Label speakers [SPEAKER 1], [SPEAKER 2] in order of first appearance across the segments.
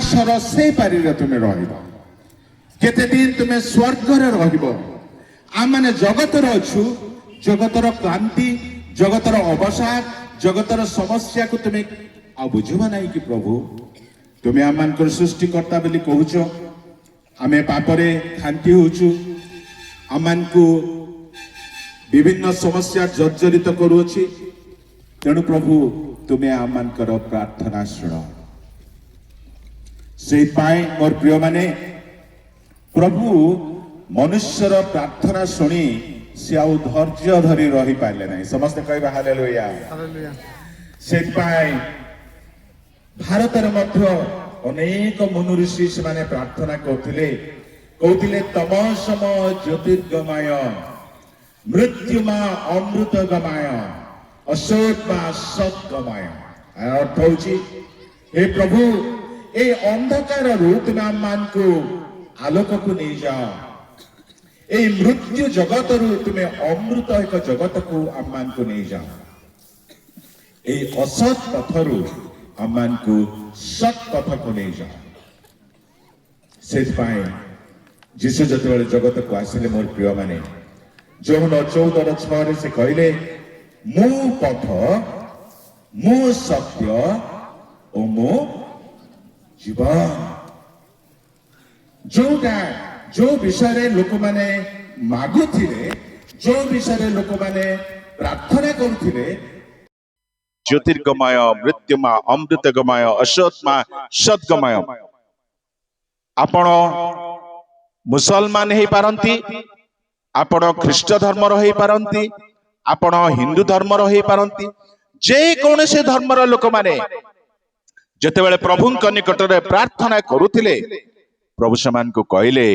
[SPEAKER 1] ଆକାଶର ସେ ପାରିରେ ତୁମେ ରହିବ, କେତେ ଦିନ ତୁମେ ସ୍ୱର୍ଗରେ ରହିବ। ଆମେ ଜଗତର ଅଛୁ, ଜଗତର କ୍ଲାନ୍ତି, ଜଗତର ଅବସାଦ, ଜଗତର ସମସ୍ୟାକୁ ତୁମେ ଆଉ ବୁଝିବ ନାହିଁ କି ପ୍ରଭୁ? ତୁମେ ଆମମାନଙ୍କର ସୃଷ୍ଟିକର୍ତ୍ତା ବୋଲି କହୁଛ, ଆମେ ପାପରେ ଖାନ୍ତି ହେଉଛୁ, ଆମମାନଙ୍କୁ ବିଭିନ୍ନ ସମସ୍ୟା ଜର୍ଜରିତ କରୁଅଛି। ତେଣୁ ପ୍ରଭୁ ତୁମେ ଆମମାନଙ୍କର ପ୍ରାର୍ଥନା ଶୁଣ। ସେଇପାଇଁ ମୋର ପ୍ରିୟମାନେ, ପ୍ରଭୁ ମନୁଷ୍ୟର ପ୍ରାର୍ଥନା ଶୁଣି ସେ ଆଉ ଧୈର୍ଯ୍ୟ ଧରି ରହିପାରିଲେ ନାହିଁ। ସମସ୍ତେ କହିବା ହାଲେଲୁୟା। ସେଥିପାଇଁ ଭାରତରେ ମଧ୍ୟ ଅନେକ ମନୁ ଋଷି ସେମାନେ ପ୍ରାର୍ଥନା କରୁଥିଲେ, କହୁଥିଲେ ତମସମ ଜ୍ୟୋତିର୍ଗମୟ, ମୃତ୍ୟୁମା ଅମୃତ ଗମାୟ, ଅସତ୍ମା ସତ୍ଗମାୟ। ଅର୍ଥ ହଉଛି, ହେ ପ୍ରଭୁ, এই ଅନ୍ଧକାରରୁ ତୁମେ ଆମମାନଙ୍କୁ ଆଲୋକକୁ ନେଇଯାଅ, এই ମୃତ୍ୟୁ ଜଗତରୁ ତୁମେ ଅମୃତ ଏକ ଜଗତକୁ ଆମମାନଙ୍କୁ ନେଇଯାଅ, এই ଅସତ୍ ପଥରୁ ଆମମାନଙ୍କୁ ସତ୍ ପଥକୁ ନେଇଯାଅ। ସେଥିପାଇଁ ଯୀଶୁ ଯେତେବେଳେ ଜଗତକୁ ଆସିଲେ, ମୋର ପ୍ରିୟମାନେ, ଯୋହନ 14:6 ସେ କହିଲେ, ମୁଁ ପଥ, ମୁଁ ସତ୍ୟ ଓ ମୁଁ ଜୀବନ। ଯୋଉ ବିଷୟରେ ଲୋକମାନେ ମାଗୁଥିଲେ, ଯୋଉ ବିଷୟରେ ଲୋକମାନେ ପ୍ରାର୍ଥନା କରୁଥିଲେ,
[SPEAKER 2] ଜ୍ୟୋତିର୍ଗମୟ, ମୃତ୍ୟୁମା ଅମୃତଗମୟ, ଅସତ୍ମା ସଦ୍ଗମୟ। ଆପଣ ମୁସଲମାନ ହେଇପାରନ୍ତି, ଆପଣ ଖ୍ରୀଷ୍ଟ ଧର୍ମର ହେଇପାରନ୍ତି, ଆପଣ ହିନ୍ଦୁ ଧର୍ମର ହେଇପାରନ୍ତି, ଯେକୌଣସି ଧର୍ମର ଲୋକମାନେ ଯେତେବେଳେ ପ୍ରଭୁଙ୍କ ନିକଟରେ ପ୍ରାର୍ଥନା କରୁଥିଲେ, ପ୍ରଭୁ ସେମାନଙ୍କୁ କହିଲେ,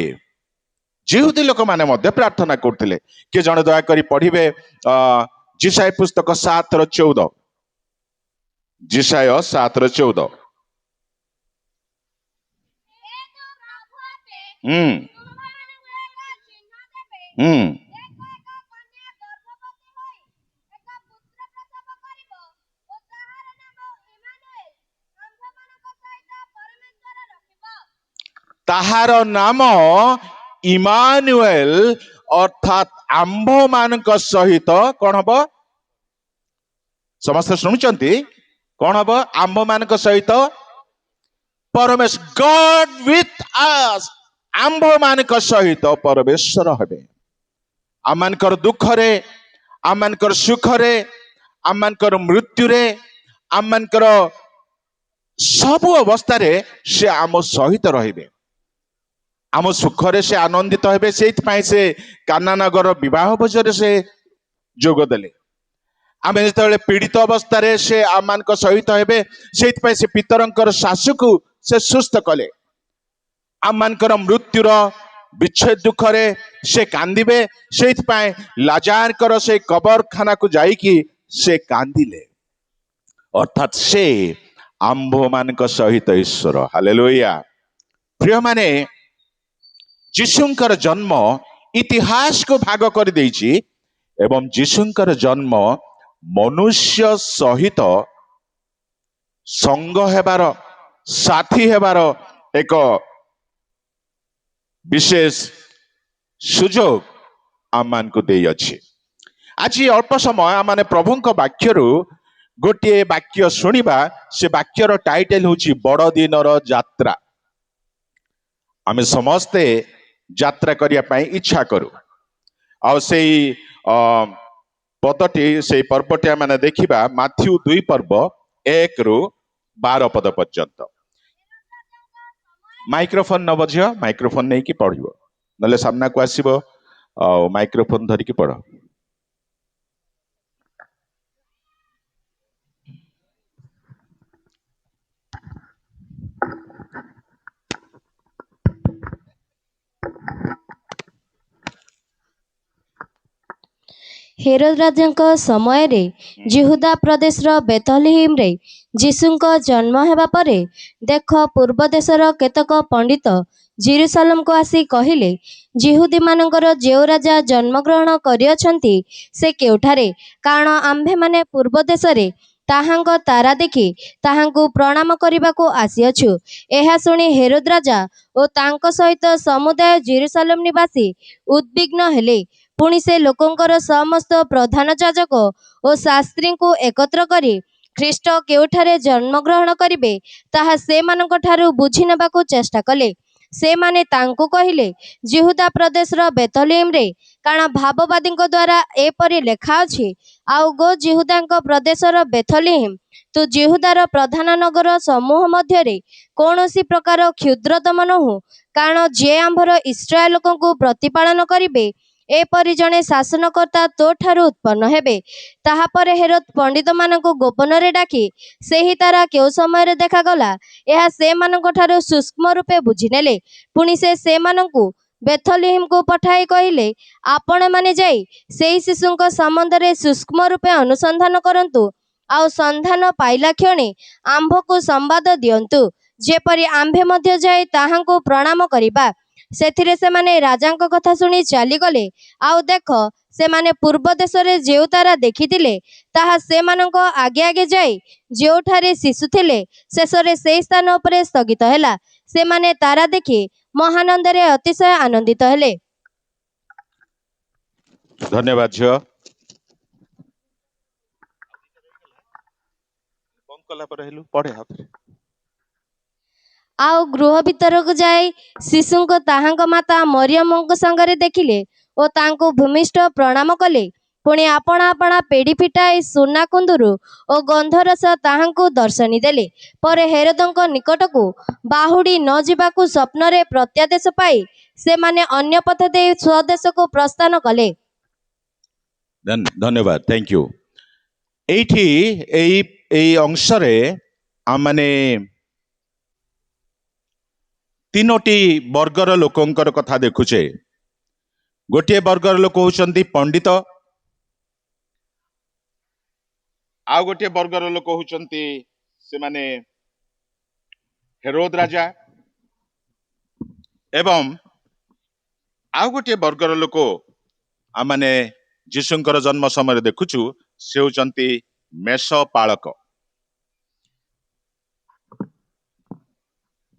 [SPEAKER 2] ଯିହୁଦୀ ଲୋକମାନେ ମଧ୍ୟ ପ୍ରାର୍ଥନା କରୁଥିଲେ। କିଏ ଜଣେ ଦୟାକରି ପଢିବେ ଯିଶାୟ ପୁସ୍ତକ 7:14। ଯିଶାୟ 7:14। ତାହାର ନାମ ଇମାନୁଏଲ, ଅର୍ଥାତ ଆମ୍ଭ ମାନଙ୍କ ସହିତ କଣ ହବ? ସମସ୍ତେ ଶୁଣୁଛନ୍ତି? କଣ ହବ? ଆମ୍ଭ ମାନଙ୍କ ସହିତ ପରମେଶ୍ୱର, ଗଡ ୱିଥ ଆସ୍, ଆମ୍ଭ ମାନଙ୍କ ସହିତ ପରମେଶ୍ୱର ହେବେ। ଆମମାନଙ୍କର ଦୁଃଖରେ, ଆମମାନଙ୍କର ସୁଖରେ, ଆମମାନଙ୍କର ମୃତ୍ୟୁରେ, ଆମମାନଙ୍କର ସବୁ ଅବସ୍ଥାରେ ସେ ଆମ ସହିତ ରହିବେ। ଆମ ସୁଖରେ ସେ ଆନନ୍ଦିତ ହେବେ। ସେଇଥିପାଇଁ ସେ କାନା ନଗର ବିବାହ ଭୋଜରେ ସେ ଯୋଗ ଦେଲେ। ଆମେ ଯେତେବେଳେ ପୀଡ଼ିତ ଅବସ୍ଥାରେ ସେ ଆମମାନଙ୍କ ସହିତ ହେବେ। ସେଇଥିପାଇଁ ସେ ପିତରଙ୍କର ଶାଶୁକୁ ସେ ସୁସ୍ଥ କଲେ। ଆମମାନଙ୍କର ମୃତ୍ୟୁର ବିଚ୍ଛେଦ ଦୁଃଖରେ ସେ କାନ୍ଦିବେ। ସେଇଥିପାଇଁ ଲାଜାରଙ୍କର ସେ କବରଖାନାକୁ ଯାଇକି ସେ କାନ୍ଦିଲେ। ଅର୍ଥାତ ସେ ଆମ୍ଭମାନଙ୍କ ସହିତ ଈଶ୍ୱର। ହାଲେଲୁୟା। ପ୍ରିୟମାନେ, ଯୀଶୁଙ୍କର ଜନ୍ମ ଇତିହାସକୁ ଭାଗ କରିଦେଇଛି ଏବଂ ଯୀଶୁଙ୍କର ଜନ୍ମ ମନୁଷ୍ୟ ସହିତ ସଙ୍ଗ ହେବାର, ସାଥୀ ହେବାର ଏକ ବିଶେଷ ସୁଯୋଗ ଆମମାନଙ୍କୁ ଦେଇଅଛି। ଆଜି ଅଳ୍ପ ସମୟ ଆମେ ପ୍ରଭୁଙ୍କ ବାକ୍ୟରୁ ଗୋଟିଏ ବାକ୍ୟ ଶୁଣିବା। ସେ ବାକ୍ୟର ଟାଇଟେଲ ହେଉଛି ବଡ଼ ଦିନର ଯାତ୍ରା। ଆମେ ସମସ୍ତେ ଯାତ୍ରା କରିବା ପାଇଁ ଇଚ୍ଛା କରୁ। ଆଉ ସେଇ ପଦଟି, ସେଇ ପର୍ବଟି ଆମେ ଦେଖିବା ମାଥ୍ୟୁ 2:1-12 ପଦ ପର୍ଯ୍ୟନ୍ତ। ମାଇକ୍ରୋଫୋନ ନବ ଝିଅ, ମାଇକ୍ରୋଫୋନ ନେଇକି ପଢିବ, ନହେଲେ ସାମ୍ନାକୁ ଆସିବ ଆଉ ମାଇକ୍ରୋଫୋନ ଧରିକି ପଢ।
[SPEAKER 3] ହେରୋଦ ରାଜାଙ୍କ ସମୟରେ ଜିହୁଦା ପ୍ରଦେଶର ବେଥଲେହେମରେ ଯୀଶୁଙ୍କ ଜନ୍ମ ହେବା ପରେ, ଦେଖ, ପୂର୍ବ ଦେଶର କେତେକ ପଣ୍ଡିତ ଜେରୁସାଲେମକୁ ଆସି କହିଲେ, ଯିହୁଦୀମାନଙ୍କର ଯେଉଁ ରାଜା ଜନ୍ମଗ୍ରହଣ କରିଅଛନ୍ତି ସେ କେଉଁଠାରେ? କାରଣ ଆମ୍ଭେମାନେ ପୂର୍ବ ଦେଶରେ ତାହାଙ୍କ ତାରା ଦେଖି ତାହାଙ୍କୁ ପ୍ରଣାମ କରିବାକୁ ଆସିଅଛୁ। ଏହା ଶୁଣି ହେରୋଦ ରାଜା ଓ ତାଙ୍କ ସହିତ ସମୁଦାୟ ଜେରୁସାଲେମ ନିବାସୀ ଉଦ୍ବିଗ୍ନ ହେଲେ। ପୁଣି ସେ ଲୋକଙ୍କର ସମସ୍ତ ପ୍ରଧାନ ଯାଜକ ଓ ଶାସ୍ତ୍ରୀଙ୍କୁ ଏକତ୍ର କରି ଖ୍ରୀଷ୍ଟ କେଉଁଠାରେ ଜନ୍ମଗ୍ରହଣ କରିବେ ତାହା ସେମାନଙ୍କ ଠାରୁ ବୁଝି ନେବାକୁ ଚେଷ୍ଟା କଲେ। ସେମାନେ ତାଙ୍କୁ କହିଲେ, ଯିହୁଦା ପ୍ରଦେଶର ବେଥଲେହେମରେ, କାରଣ ଭାବବାଦୀଙ୍କ ଦ୍ୱାରା ଏପରି ଲେଖା ଅଛି, ଆଉ ଗୋ ଯିହୁଦାଙ୍କ ପ୍ରଦେଶର ବେଥଲେହେମ, ତୁ ଯିହୁଦାର ପ୍ରଧାନ ନଗର ସମୂହ ମଧ୍ୟରେ କୌଣସି ପ୍ରକାର କ୍ଷୁଦ୍ରତମ ନୋହୁ, କାରଣ ଯିଏ ଆମ୍ଭର ଇସ୍ରାଏଲ ଲୋକଙ୍କୁ ପ୍ରତିପାଳନ କରିବେ, ଏପରି ଜଣେ ଶାସନକର୍ତ୍ତା ତୋ ଠାରୁ ଉତ୍ପନ୍ନ ହେବେ। ତାହାପରେ ହେରୋଦ ପଣ୍ଡିତମାନଙ୍କୁ ଗୋପନରେ ଡାକି ସେହି ତାରା କେଉଁ ସମୟରେ ଦେଖାଗଲା ଏହା ସେମାନଙ୍କ ଠାରୁ ସୂକ୍ଷ୍ମ ରୂପେ ବୁଝିନେଲେ। ପୁଣି ସେ ସେମାନଙ୍କୁ ବେଥଲେହେମକୁ ପଠାଇ କହିଲେ, ଆପଣମାନେ ଯାଇ ସେହି ଶିଶୁଙ୍କ ସମ୍ବନ୍ଧରେ ସୂକ୍ଷ୍ମ ରୂପେ ଅନୁସନ୍ଧାନ କରନ୍ତୁ, ଆଉ ସନ୍ଧାନ ପାଇଲା କ୍ଷଣେ ଆମ୍ଭକୁ ସମ୍ବାଦ ଦିଅନ୍ତୁ, ଯେପରି ଆମ୍ଭେ ମଧ୍ୟ ଯାଇ ତାହାଙ୍କୁ ପ୍ରଣାମ କରିବା। ସେଥିରେ ସେମାନେ ରାଜାଙ୍କ କଥା ଶୁଣି ଚାଲିଗଲେ। ଆଉ ଦେଖ, ସେମାନେ ପୂର୍ବ ଦେଶରେ ଯେଉଁ ତାରା ଦେଖିଥିଲେ ତାହା ସେମାନଙ୍କ ଆଗେ ଆଗେ ଯାଇ ଯେଉଁଠାରେ ଶିଶୁ ଥିଲେ ଶେଷରେ ସେହି ସ୍ଥାନ ଉପରେ ସ୍ଥଗିତ ହେଲା। ସେମାନେ ତାରା ଦେଖି ମହାନନ୍ଦରେ ଅତିଶୟ ଆନନ୍ଦିତ ହେଲେ।
[SPEAKER 2] ଧନ୍ୟବାଦ ଝିଅ। ବନ୍ଦ କଲା ପରେ ହେଲୁ ପଢେ ହାତରେ।
[SPEAKER 3] ଆଉ ଗୃହ ଭିତରକୁ ଯାଇ ଶିଶୁଙ୍କୁ ତାହାଙ୍କ ମାତା ମରିୟମଙ୍କ ସଙ୍ଗରେ ଦେଖିଲେ ଓ ତାଙ୍କୁ ଭୂମିଷ୍ଠ ପ୍ରଣାମ କଲେ। ପୁଣି ଆପଣା ଆପଣା ପେଡ଼ି ଫିଟାଇ ସୁନା କୁନ୍ଦୁରୁ ଓ ଗନ୍ଧରସ ତାହାଙ୍କୁ ଦର୍ଶନୀ ଦେଲେ। ପରେ ହେରୋଦଙ୍କ ନିକଟକୁ ବାହୁଡ଼ି ନ ଯିବାକୁ ସ୍ୱପ୍ନରେ ପ୍ରତ୍ୟାଦେଶ ପାଇ ସେମାନେ ଅନ୍ୟ ପଥ ଦେଇ ସ୍ୱଦେଶକୁ ପ୍ରସ୍ଥାନ କଲେ।
[SPEAKER 2] ଧନ୍ୟବାଦ, ଥ୍ୟାଙ୍କ ୟୁ। ଏଇଠି ଏଇ ଅଂଶରେ ଆମମାନେ ତିନୋଟି ବର୍ଗର ଲୋକଙ୍କର କଥା ଦେଖୁଛେ। ଗୋଟିଏ ବର୍ଗର ଲୋକ ହଉଛନ୍ତି ପଣ୍ଡିତ, ଆଉ ଗୋଟିଏ ବର୍ଗର ଲୋକ ହଉଛନ୍ତି ସେମାନେ ହେରୋଦ ରାଜା, ଏବଂ ଆଉ ଗୋଟିଏ ବର୍ଗର ଲୋକ ଆମମାନେ ଯୀଶୁଙ୍କର ଜନ୍ମ ସମୟରେ ଦେଖୁଛୁ, ସେ ହଉଛନ୍ତି ମେଷ ପାଳକ।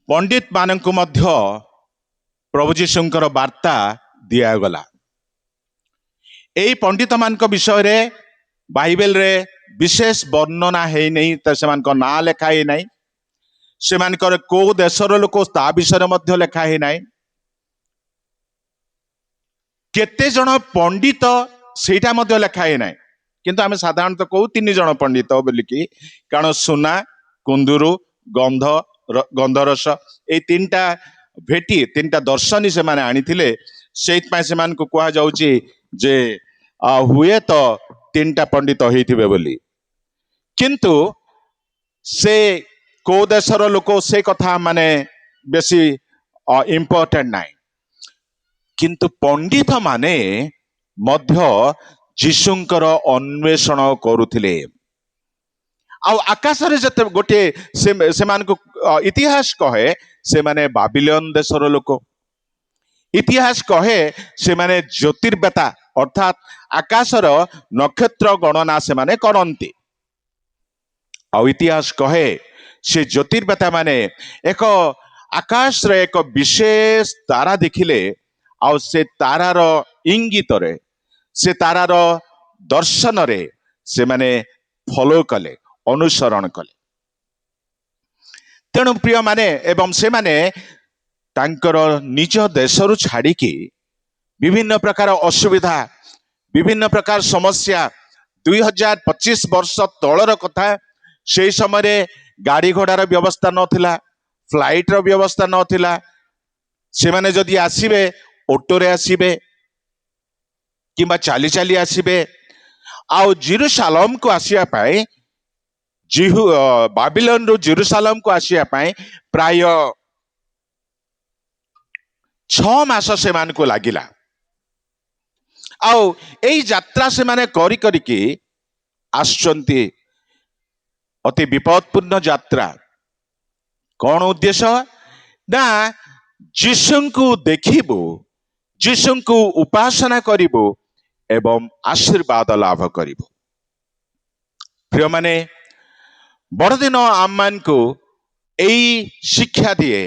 [SPEAKER 2] ପଣ୍ଡିତ ମାନଙ୍କୁ ମଧ୍ୟ ପ୍ରଭୁ ଯୀଶୁଙ୍କର ବାର୍ତ୍ତା ଦିଆଗଲା। ଏଇ ପଣ୍ଡିତ ମାନଙ୍କ ବିଷୟରେ ବାଇବେଲରେ ବିଶେଷ ବର୍ଣ୍ଣନା ହେଇନାହିଁ, ସେମାନଙ୍କ ନାଁ ଲେଖା ହେଇନାହିଁ। ସେମାନଙ୍କର କୋଉ ଦେଶର ଲୋକ ତା ବିଷୟରେ ମଧ୍ୟ ଲେଖା ହେଇନାହିଁ। କେତେ ଜଣ ପଣ୍ଡିତ ସେଇଟା ମଧ୍ୟ ଲେଖା ହେଇନାହିଁ, କିନ୍ତୁ ଆମେ ସାଧାରଣତଃ କହୁ 3 ଜଣ ପଣ୍ଡିତ ବୋଲିକି, କାରଣ ସୁନା, କୁନ୍ଦୁରୁ, ଗନ୍ଧରସ ଏଇ 3ଟା ଭେଟି 3ଟା ଦର୍ଶନୀ ସେମାନେ ଆଣିଥିଲେ। ସେଇଥିପାଇଁ ସେମାନଙ୍କୁ କୁହାଯାଉଛି ଯେ ହୁଏ ତ 3ଟା ପଣ୍ଡିତ ହେଇଥିବେ ବୋଲି। କିନ୍ତୁ ସେ କୋଉ ଦେଶର ଲୋକ ସେ କଥା ମାନେ ବେଶୀ ଇମ୍ପୋର୍ଟାଣ୍ଟ ନାହିଁ। କିନ୍ତୁ ପଣ୍ଡିତ ମାନେ ମଧ୍ୟ ଯୀଶୁଙ୍କର ଅନ୍ୱେଷଣ କରୁଥିଲେ। ଆଉ ଆକାଶରେ ଯେତେ ଗୋଟିଏ ସେମାନଙ୍କୁ ଇତିହାସ କହେ ସେମାନେ ବାବିଲୋନ ଦେଶର ଲୋକ। ଇତିହାସ କହେ ସେମାନେ ଜ୍ୟୋତିର୍ବେତା, ଅର୍ଥାତ୍ ଆକାଶର ନକ୍ଷତ୍ର ଗଣନା ସେମାନେ କରନ୍ତି। ଆଉ ଇତିହାସ କହେ ସେ ଜ୍ୟୋତିର୍ବେତା ମାନେ ଏକ ଆକାଶରେ ଏକ ବିଶେଷ ତାରା ଦେଖିଲେ, ଆଉ ସେ ତାରାର ଇଙ୍ଗିତରେ, ସେ ତାରାର ଦର୍ଶନରେ ସେମାନେ ଫଲୋ କଲେ, ଅନୁସରଣ କଲେ। ତେଣୁ ପ୍ରିୟମାନେ, ଏବଂ ସେମାନେ ତାଙ୍କର ନିଜ ଦେଶରୁ ଛାଡ଼ିକି ବିଭିନ୍ନ ପ୍ରକାର ଅସୁବିଧା, ବିଭିନ୍ନ ପ୍ରକାର ସମସ୍ୟା, 2025 ବର୍ଷ ତଳର କଥା, ସେଇ ସମୟରେ ଗାଡ଼ି ଘୋଡ଼ାର ବ୍ୟବସ୍ଥା ନଥିଲା, ଫ୍ଲାଇଟର ବ୍ୟବସ୍ଥା ନଥିଲା। ସେମାନେ ଯଦି ଆସିବେ ଅଟୋରେ ଆସିବେ କିମ୍ବା ଚାଲି ଚାଲି ଆସିବେ। ଆଉ ଜେରୁସାଲେମକୁ ଆସିବା ପାଇଁ, ବାବିଲୋନରୁ ଜେରୁସାଲେମକୁ ଆସିବା ପାଇଁ ପ୍ରାୟ 6 ମାସ ସେମାନଙ୍କୁ ଲାଗିଲା। ଆଉ ଏଇ ଯାତ୍ରା ସେମାନେ କରିକି ଆସୁଛନ୍ତି, ଅତି ବିପଦପୂର୍ଣ୍ଣ ଯାତ୍ରା। କଣ ଉଦ୍ଦେଶ୍ୟ? ନା ଯୀଶୁଙ୍କୁ ଦେଖିବୁ, ଯୀଶୁଙ୍କୁ ଉପାସନା କରିବୁ ଏବଂ ଆଶୀର୍ବାଦ ଲାଭ କରିବୁ। ପ୍ରିୟମାନେ, ବଡ଼ଦିନ ଆମମାନଙ୍କୁ ଏଇ ଶିକ୍ଷା ଦିଏ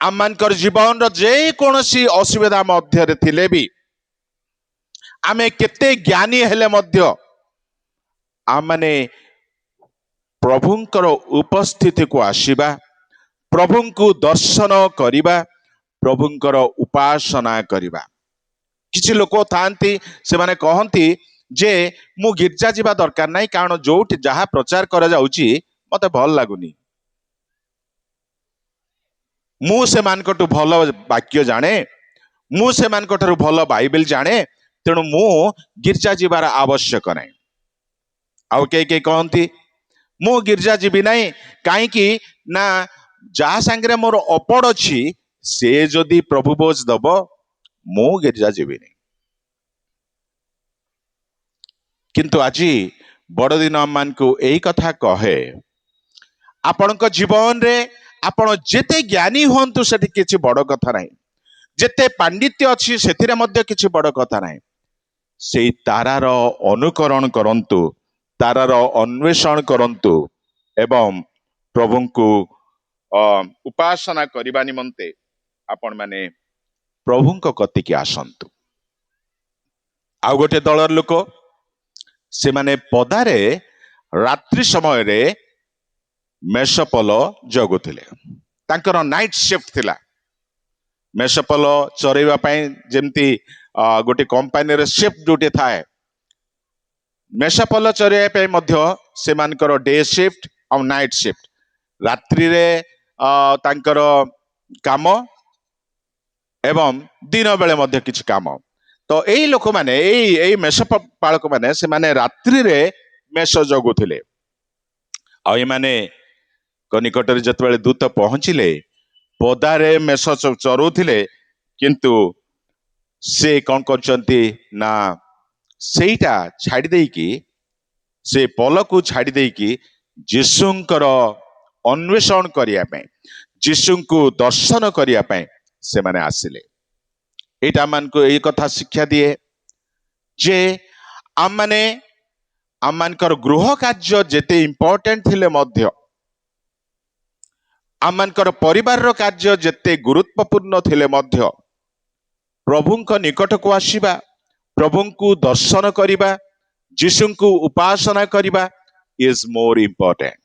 [SPEAKER 2] ଆମମାନଙ୍କର ଜୀବନର ଯେକୌଣସି ଅସୁବିଧା ମଧ୍ୟରେ ଥିଲେ ବି ଆମେ କେତେ ଜ୍ଞାନୀ ହେଲେ ମଧ୍ୟ ଆମମାନେ ପ୍ରଭୁଙ୍କର ଉପସ୍ଥିତିକୁ ଆସିବା, ପ୍ରଭୁଙ୍କୁ ଦର୍ଶନ କରିବା, ପ୍ରଭୁଙ୍କର ଉପାସନା କରିବା। କିଛି ଲୋକ ଥାଆନ୍ତି ସେମାନେ କହନ୍ତି ଯେ ମୁଁ ଗିର୍ଜା ଯିବା ଦରକାର ନାହିଁ, କାରଣ ଯୋଉଠି ଯାହା ପ୍ରଚାର କରାଯାଉଛି ମତେ ଭଲ ଲାଗୁନି। ମୁଁ ସେମାନଙ୍କଠୁ ଭଲ ବାକ୍ୟ ଜାଣେ, ମୁଁ ସେମାନଙ୍କଠାରୁ ଭଲ ବାଇବେଲ ଜାଣେ, ତେଣୁ ମୁଁ ଗିର୍ଜା ଯିବାର ଆବଶ୍ୟକ ନାହିଁ। ଆଉ କେହି କହନ୍ତି ମୁଁ ଗିର୍ଜା ଯିବି ନାହିଁ, କାହିଁକି ନା ଯାହା ସାଙ୍ଗରେ ମୋର ଅପଡ଼ ଅଛି ସେ ଯଦି ପ୍ରଭୁ ବୋଝ ଦବ ମୁଁ ଗିର୍ଜା ଯିବିନି। କିନ୍ତୁ ଆଜି ବଡ଼ଦିନ ଆମମାନଙ୍କୁ ଏଇ କଥା କହେ, ଆପଣଙ୍କ ଜୀବନରେ ଆପଣ ଯେତେ ଜ୍ଞାନୀ ହୁଅନ୍ତୁ ସେଠି କିଛି ବଡ଼ କଥା ନାହିଁ, ଯେତେ ପାଣ୍ଡିତ୍ୟ ଅଛି ସେଥିରେ ମଧ୍ୟ କିଛି ବଡ଼ କଥା ନାହିଁ। ସେଇ ତାରାର ଅନୁକରଣ କରନ୍ତୁ, ତାରାର ଅନ୍ୱେଷଣ କରନ୍ତୁ ଏବଂ ପ୍ରଭୁଙ୍କୁ ଉପାସନା କରିବା ନିମନ୍ତେ ଆପଣ ମାନେ ପ୍ରଭୁଙ୍କ କତିକି ଆସନ୍ତୁ। ଆଉ ଗୋଟେ ଦଳର ଲୋକ ସେମାନେ ପଦାରେ ରାତ୍ରି ସମୟରେ ମେଷପଲ ଜଗୁଥିଲେ। ତାଙ୍କର ନାଇଟ୍ ସିଫ୍ଟ ଥିଲା। ମେଷପଲ ଚରେଇବା ପାଇଁ ଯେମିତି ଗୋଟେ କମ୍ପାନୀର ସିଫ୍ଟ ଯୋଉଠି ଥାଏ, ମେଷପଲ ଚରେଇବା ପାଇଁ ମଧ୍ୟ ସେମାନଙ୍କର ଡେ ସିଫ୍ଟ ଆଉ ନାଇଟ୍ ସିଫ୍ଟ। ରାତ୍ରିରେ ତାଙ୍କର କାମ ଏବଂ ଦିନ ବେଳେ ମଧ୍ୟ କିଛି କାମ। ତ ଏଇ ଲୋକମାନେ ଏଇ ମେଷ ପାଳକ ମାନେ ସେମାନେ ରାତ୍ରିରେ ମେଷ ଜଗୁଥିଲେ। ଆଉ ଏମାନେ ନିକଟରେ ଯେତେବେଳେ ଦୂତ ପହଞ୍ଚିଲେ, ପଦାରେ ମେଷ ଚରୁଥିଲେ, କିନ୍ତୁ ସେ କଣ କରୁଛନ୍ତି ନା ସେଇଟା ଛାଡ଼ି ଦେଇକି, ସେ ପଲକୁ ଛାଡ଼ି ଦେଇକି ଯୀଶୁଙ୍କର ଅନ୍ୱେଷଣ କରିବା ପାଇଁ, ଯୀଶୁଙ୍କୁ ଦର୍ଶନ କରିବା ପାଇଁ ସେମାନେ ଆସିଲେ। ଏଇଟା ଆମମାନଙ୍କୁ ଏଇ କଥା ଶିକ୍ଷା ଦିଏ ଯେ ଆମମାନଙ୍କର ଗୃହ କାର୍ଯ୍ୟ ଯେତେ ଇମ୍ପୋର୍ଟାଣ୍ଟ ଥିଲେ ମଧ୍ୟ, ଆମମାନଙ୍କର ପରିବାରର କାର୍ଯ୍ୟ ଯେତେ ଗୁରୁତ୍ୱପୂର୍ଣ୍ଣ ଥିଲେ ମଧ୍ୟ, ପ୍ରଭୁଙ୍କ ନିକଟକୁ ଆସିବା, ପ୍ରଭୁଙ୍କୁ ଦର୍ଶନ କରିବା, ଯୀଶୁଙ୍କୁ ଉପାସନା କରିବା ଇଜ ମୋର ଇମ୍ପୋର୍ଟାଣ୍ଟ।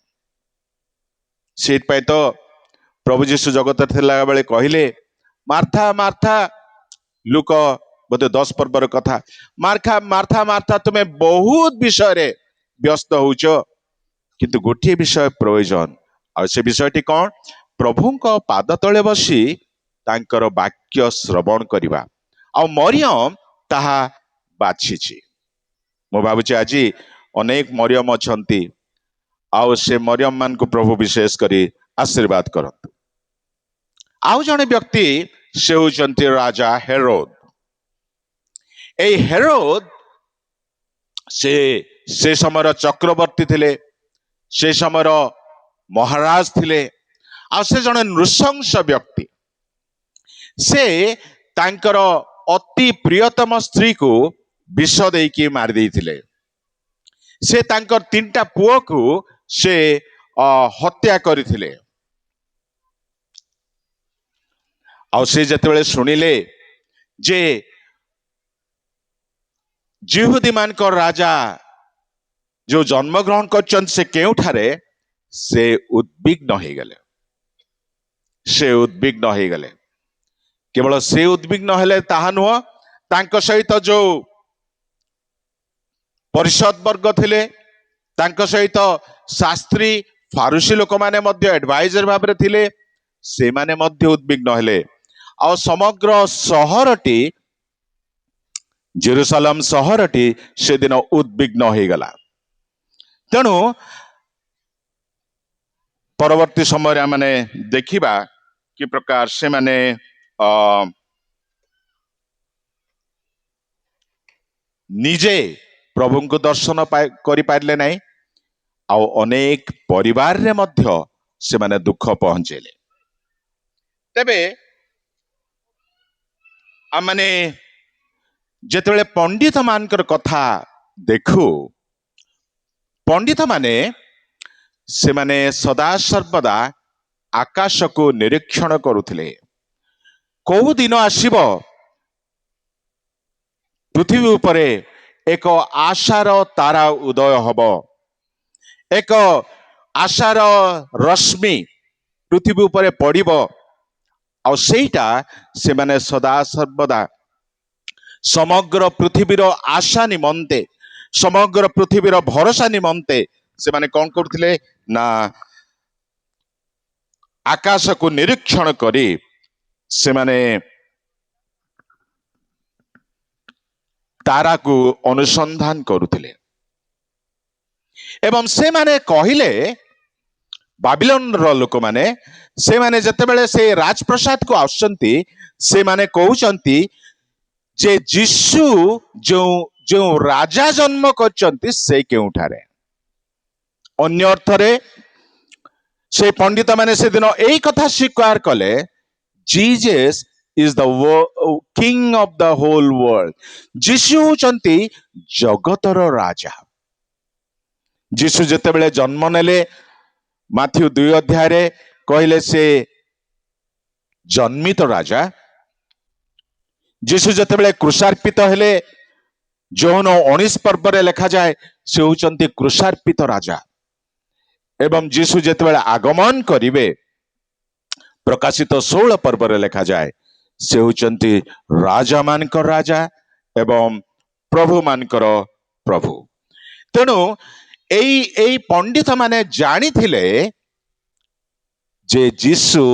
[SPEAKER 2] ସେଇଥିପାଇଁ ତ ପ୍ରଭୁ ଯୀଶୁ ଜଗତରେ ଥିଲା ବେଳେ କହିଲେ, ମାର୍ଥା ମାର୍ଥା, ଲୁକ ବୋଧେ 10 ପର୍ବର କଥା, ମାର୍ଥା ମାର୍ଥା ତୁମେ ବହୁତ ବିଷୟରେ ବ୍ୟସ୍ତ ହଉଛ, କିନ୍ତୁ ଗୋଟିଏ ବିଷୟ ପ୍ରয়োଜନ। ଆଉ ସେ ବିଷୟଟି କଣ? ପ୍ରଭୁଙ୍କ ପାଦ ତଳେ ବସି ତାଙ୍କର ବାକ୍ୟ ଶ୍ରବଣ କରିବା। ଆଉ ମରିୟମ ତାହା ବାଛିଛି। ମୁଁ ଭାବୁଛି ଆଜି ଅନେକ ମରିୟମ ଅଛନ୍ତି, ଆଉ ସେ ମରିୟମ ମାନଙ୍କୁ ପ୍ରଭୁ ବିଶେଷ କରି ଆଶୀର୍ବାଦ କରନ୍ତୁ। ଆଉ ଜଣେ ବ୍ୟକ୍ତି ସେ ହଉଛନ୍ତି ରାଜା ହେରୋଦ। ଏଇ ହେରୋଦ ସେ ସମୟର ଚକ୍ରବର୍ତ୍ତୀ ଥିଲେ, ସେ ସମୟର ମହାରାଜ ଥିଲେ, ଆଉ ସେ ଜଣେ ନୃଶଂସ ବ୍ୟକ୍ତି। ସେ ତାଙ୍କର ଅତି ପ୍ରିୟତମ ସ୍ତ୍ରୀକୁ ବିଷ ଦେଇକି ମାରି ଦେଇଥିଲେ। ସେ ତାଙ୍କର 3ଟା ପୁଅକୁ ସେ ହତ୍ୟା କରିଥିଲେ। ଆଉ ସେ ଯେତେବେଳେ ଶୁଣିଲେ ଯେ ଜିହୁଦୀ ମାନଙ୍କର ରାଜା ଯୋଉ ଜନ୍ମଗ୍ରହଣ କରିଛନ୍ତି ସେ କେଉଁଠାରେ, ସେ ଉଦ୍ବିଗ୍ନ ହେଇଗଲେ। କେବଳ ସେ ଉଦ୍ବିଗ୍ନ ହେଲେ ତାହା ନୁହଁ, ତାଙ୍କ ସହିତ ଯୋଉ ପରିଷଦ ବର୍ଗ ଥିଲେ, ତାଙ୍କ ସହିତ ଶାସ୍ତ୍ରୀ ଫାରୁସି ଲୋକମାନେ ମଧ୍ୟ ଆଡଭାଇଜର ଭାବରେ ଥିଲେ, ସେମାନେ ମଧ୍ୟ ଉଦ୍ବିଗ୍ନ ହେଲେ। ଆଉ ସମଗ୍ର ସହରଟି, ଜେରୁସାଲେମ ସହରଟି ସେଦିନ ଉଦ୍ବିଗ୍ନ ହେଇଗଲା। ତେଣୁ ପରବର୍ତ୍ତୀ ସମୟରେ ଆମେ ଦେଖିବା କି ପ୍ରକାର ସେମାନେ ନିଜେ ପ୍ରଭୁଙ୍କୁ ଦର୍ଶନ କରିପାରିଲେ ନାହିଁ, ଆଉ ଅନେକ ପରିବାରରେ ମଧ୍ୟ ସେମାନେ ଦୁଃଖ ପହଞ୍ଚେଇଲେ। ତେବେ ଆମମାନେ ଯେତେବେଳେ ପଣ୍ଡିତ ମାନଙ୍କର କଥା ଦେଖୁ, ପଣ୍ଡିତ ମାନେ ସେମାନେ ସଦା ସର୍ବଦା ଆକାଶକୁ ନିରୀକ୍ଷଣ କରୁଥିଲେ। କୋଉ ଦିନ ଆସିବ ପୃଥିବୀ ଉପରେ ଏକ ଆଶାର ତାରା ଉଦୟ ହବ, ଏକ ଆଶାର ରଶ୍ମି ପୃଥିବୀ ଉପରେ ପଡ଼ିବ, ଆଉ ସେଇଟା ସେମାନେ ସଦା ସର୍ବଦା ସମଗ୍ର ପୃଥିବୀର ଆଶା ନିମନ୍ତେ, ସମଗ୍ର ପୃଥିବୀର ଭରସା ନିମନ୍ତେ ସେମାନେ କଣ କରୁଥିଲେ ନା ଆକାଶକୁ ନିରୀକ୍ଷଣ କରି ସେମାନେ ତାରାକୁ ଅନୁସନ୍ଧାନ କରୁଥିଲେ। ଏବଂ ସେମାନେ କହିଲେ, ବାବିଲୋନର ଲୋକମାନେ, ସେମାନେ ଯେତେବେଳେ ସେ ରାଜପ୍ରସାଦକୁ ଆସୁଛନ୍ତି ସେମାନେ କହୁଛନ୍ତି ଯେ ଯୀଶୁ ଯେଉଁ ଯେଉଁ ରାଜା ଜନ୍ମ କରିଛନ୍ତି ସେ କେଉଁଠାରେ। ଅନ୍ୟ ଅର୍ଥରେ ସେ ପଣ୍ଡିତ ମାନେ ସେଦିନ ଏଇ କଥା ସ୍ୱୀକାର କଲେ, Jesus is the king of the whole world. Jishu ହଉଛନ୍ତି ଜଗତର ରାଜା। ଯୀଶୁ ଯେତେବେଳେ ଜନ୍ମ ନେଲେ ମାଥ୍ୟୁ 2 ଅଧ୍ୟାୟରେ କହିଲେ ସେ ଜନ୍ମିତ ରାଜା। ଯୀଶୁ ଯେତେବେଳେ କୃଷାର୍ପିତ ହେଲେ ଯୌନ 19 ପର୍ବରେ ଲେଖାଯାଏ ସେ ହଉଛନ୍ତି କୃଷାର୍ପିତ ରାଜା। ଏବଂ ଯୀଶୁ ଯେତେବେଳେ ଆଗମନ କରିବେ ପ୍ରକାଶିତ 16 ପର୍ବରେ ଲେଖାଯାଏ ସେ ହଉଛନ୍ତି ରାଜା ମାନଙ୍କର ରାଜା ଏବଂ ପ୍ରଭୁ ମାନଙ୍କର ପ୍ରଭୁ। ତେଣୁ ଏଇ ପଣ୍ଡିତ ମାନେ ଜାଣିଥିଲେ ଯେ ଯୀଶୁ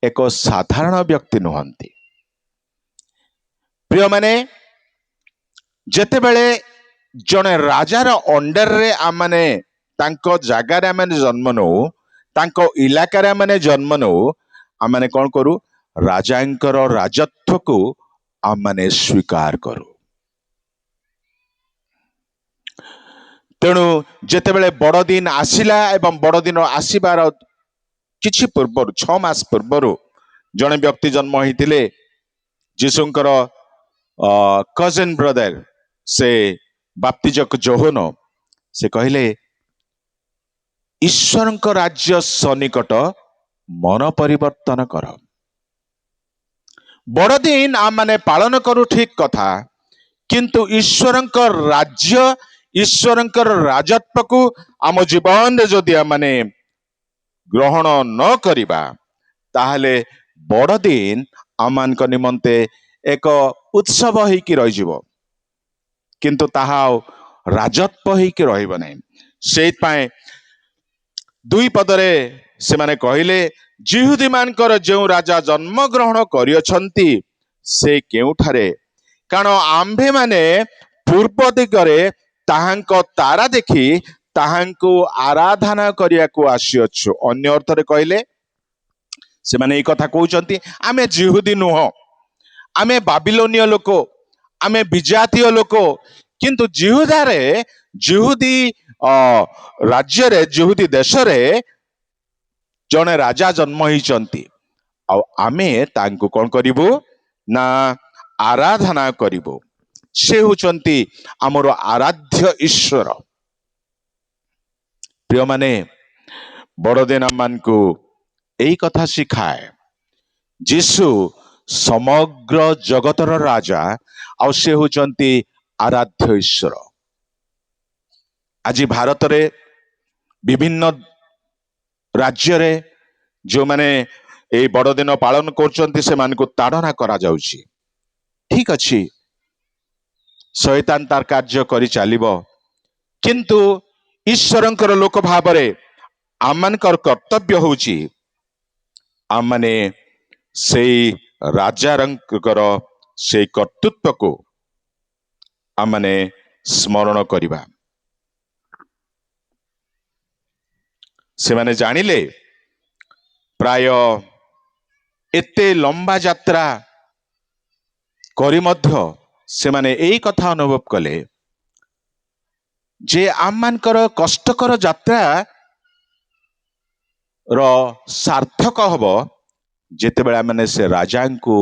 [SPEAKER 2] ଏକ ସାଧାରଣ ବ୍ୟକ୍ତି ନୁହନ୍ତି। ପ୍ରିୟମାନେ, ଯେତେବେଳେ ଜଣେ ରାଜାର ଅଣ୍ଡରରେ ଆମମାନେ ତାଙ୍କ ଜାଗାରେ ଆମେ ଜନ୍ମ ନଉ, ତାଙ୍କ ଇଲାକାରେ ଆମେ ଜନ୍ମ ନଉ, ଆମେ କଣ କରୁ? ରାଜାଙ୍କର ରାଜତ୍ୱକୁ ଆମେ ସ୍ୱୀକାର କରୁ। ତେଣୁ ଯେତେବେଳେ ବଡ଼ଦିନ ଆସିଲା ଏବଂ ବଡ଼ଦିନ ଆସିବାର କିଛି ପୂର୍ବରୁ 6 ମାସ ପୂର୍ବରୁ ଜଣେ ବ୍ୟକ୍ତି ଜନ୍ମ ହେଇଥିଲେ, ଯୀଶୁଙ୍କର କଜିନ ବ୍ରଦର, ସେ ବାପ୍ତିଜକ ଯୋହନ, ସେ କହିଲେ ଈଶ୍ୱରଙ୍କ ରାଜ୍ୟ ସନ୍ନିକଟ, ମନ ପରିବର୍ତ୍ତନ କର। ବଡ଼ଦିନ ଆମେ ପାଳନ କରୁ ଠିକ କଥା, କିନ୍ତୁ ଈଶ୍ୱରଙ୍କ ରାଜ୍ୟ, ଈଶ୍ୱରଙ୍କର ରାଜତ୍ୱକୁ ଆମ ଜୀବନରେ ଯଦି ଆମେ ଗ୍ରହଣ ନ କରିବା ତାହେଲେ ବଡ଼ଦିନ ଆମମାନଙ୍କ ନିମନ୍ତେ ଏକ ଉତ୍ସବ ହେଇକି ରହିଯିବ, କିନ୍ତୁ ତାହା ଆଉ ରାଜତ୍ୱ ହେଇକି ରହିବ ନାହିଁ। ସେଇଥିପାଇଁ 2 ପଦରେ ସେମାନେ କହିଲେ, ଯିହୁଦୀ ମାନଙ୍କର ଯେଉଁ ରାଜା ଜନ୍ମ ଗ୍ରହଣ କରିଅଛନ୍ତି ସେ କେଉଁଠାରେ? କାରଣ ଆମ୍ଭେମାନେ ପୂର୍ବ ଦିଗରେ ତାହାଙ୍କ ତାରା ଦେଖି ତାହାଙ୍କୁ ଆରାଧନା କରିବାକୁ ଆସିଅଛୁ। ଅନ୍ୟ ଅର୍ଥରେ କହିଲେ ସେମାନେ ଏଇ କଥା କହୁଛନ୍ତି, ଆମେ ଯିହୁଦୀ ନୁହଁ, ଆମେ ବାବିଲୋନୀୟ ଲୋକ, ଆମେ ବିଜାତୀୟ ଲୋକ, କିନ୍ତୁ ଯିହୁଦାରେ, ଯିହୁଦୀ ରାଜ୍ୟରେ, ଯିହୁଦୀ ଦେଶରେ ଜଣେ ରାଜା ଜନ୍ମ ହେଇଛନ୍ତି, ଆଉ ଆମେ ତାଙ୍କୁ କଣ କରିବୁ ନା ଆରାଧନା କରିବୁ। ସେ ହଉଛନ୍ତି ଆମର ଆରାଧ୍ୟ ଈଶ୍ୱର। ପ୍ରିୟମାନେ, ବଡ଼ଦିନ ମାନଙ୍କୁ ଏଇ କଥା ଶିଖାଏ, ଯୀଶୁ ସମଗ୍ର ଜଗତର ରାଜା, ଆଉ ସେ ହଉଛନ୍ତି ଆରାଧ୍ୟ ଈଶ୍ୱର। ଆଜି ଭାରତରେ ବିଭିନ୍ନ ରାଜ୍ୟରେ ଯେଉଁମାନେ ଏଇ ବଡ଼ଦିନ ପାଳନ କରୁଛନ୍ତି ସେମାନଙ୍କୁ ତାଡ଼ନା କରାଯାଉଛି। ଠିକ ଅଛି, ଶୈତାନ ତାର କାର୍ଯ୍ୟ କରି ଚାଲିବ, କିନ୍ତୁ ଈଶ୍ୱରଙ୍କର ଲୋକ ଭାବରେ ଆମମାନଙ୍କର କର୍ତ୍ତବ୍ୟ ହଉଛି ଆମମାନେ ସେଇ ରାଜାଙ୍କର ସେଇ କର୍ତ୍ତୃତ୍ୱକୁ ଆମମାନେ ସ୍ମରଣ କରିବା। ସେମାନେ ଜାଣିଲେ, ପ୍ରାୟ ଏତେ ଲମ୍ବା ଯାତ୍ରା କରି ମଧ୍ୟ ସେମାନେ ଏଇ କଥା ଅନୁଭବ କଲେ ଯେ ଆମମାନଙ୍କର କଷ୍ଟକର ଯାତ୍ରା ର ସାର୍ଥକ ହବ ଯେତେବେଳେ ଆମେ ସେ ରାଜାଙ୍କୁ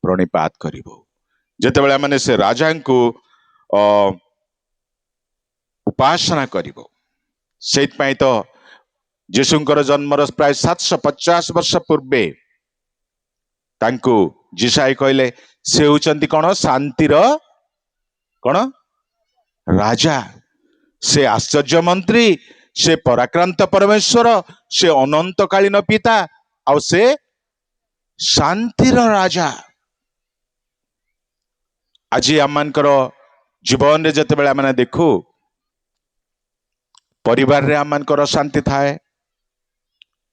[SPEAKER 2] ପ୍ରଣିପାତ କରିବୁ, ଯେତେବେଳେ ଆମେ ସେ ରାଜାଙ୍କୁ ଉପାସନା କରିବୁ। ସେଇଥିପାଇଁ ତ ଯୀଶୁଙ୍କର ଜନ୍ମର ପ୍ରାୟ 750 ବର୍ଷ ପୂର୍ବେ ତାଙ୍କୁ ଯିଶାଇ କହିଲେ ସେ ହେଉଛନ୍ତି କଣ? ଶାନ୍ତିର କଣ? ରାଜା। ସେ ଆଶ୍ଚର୍ଯ୍ୟ ମନ୍ତ୍ରୀ, ସେ ପରାକ୍ରାନ୍ତ ପରମେଶ୍ୱର, ସେ ଅନନ୍ତକାଳୀନ ପିତା, ଆଉ ସେ ଶାନ୍ତିର ରାଜା। ଆଜି ଆମମାନଙ୍କର ଜୀବନରେ ଯେତେବେଳେ ଆମେ ଦେଖୁ, ପରିବାରରେ ଆମମାନଙ୍କର ଶାନ୍ତି ଥାଏ,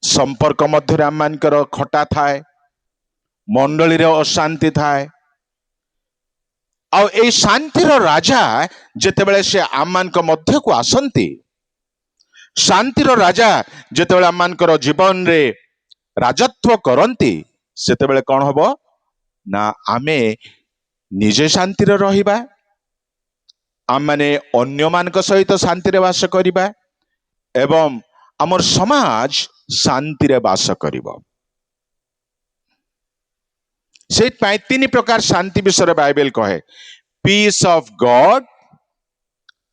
[SPEAKER 2] ସମ୍ପର୍କ ମଧ୍ୟରେ ଆମମାନଙ୍କର ଖଟା ଥାଏ, ମଣ୍ଡଳୀରେ ଅଶାନ୍ତି ଥାଏ, ଆଉ ଏଇ ଶାନ୍ତିର ରାଜା ଯେତେବେଳେ ସେ ଆମମାନଙ୍କ ମଧ୍ୟକୁ ଆସନ୍ତି, ଶାନ୍ତିର ରାଜା ଯେତେବେଳେ ଆମମାନଙ୍କର ଜୀବନରେ ରାଜତ୍ୱ କରନ୍ତି, ସେତେବେଳେ କଣ ହବ ନା ଆମେ ନିଜେ ଶାନ୍ତିରେ ରହିବା, ଆମମାନେ ଅନ୍ୟମାନଙ୍କ ସହିତ ଶାନ୍ତିରେ ବାସ କରିବା ଏବଂ ଆମର ସମାଜ ଶାନ୍ତିରେ ବାସ କରିବ। ସେଇଥିପାଇଁ 3 ପ୍ରକାର ଶାନ୍ତି ବିଷୟରେ ବାଇବେଲ କହେ। Piece of Garh,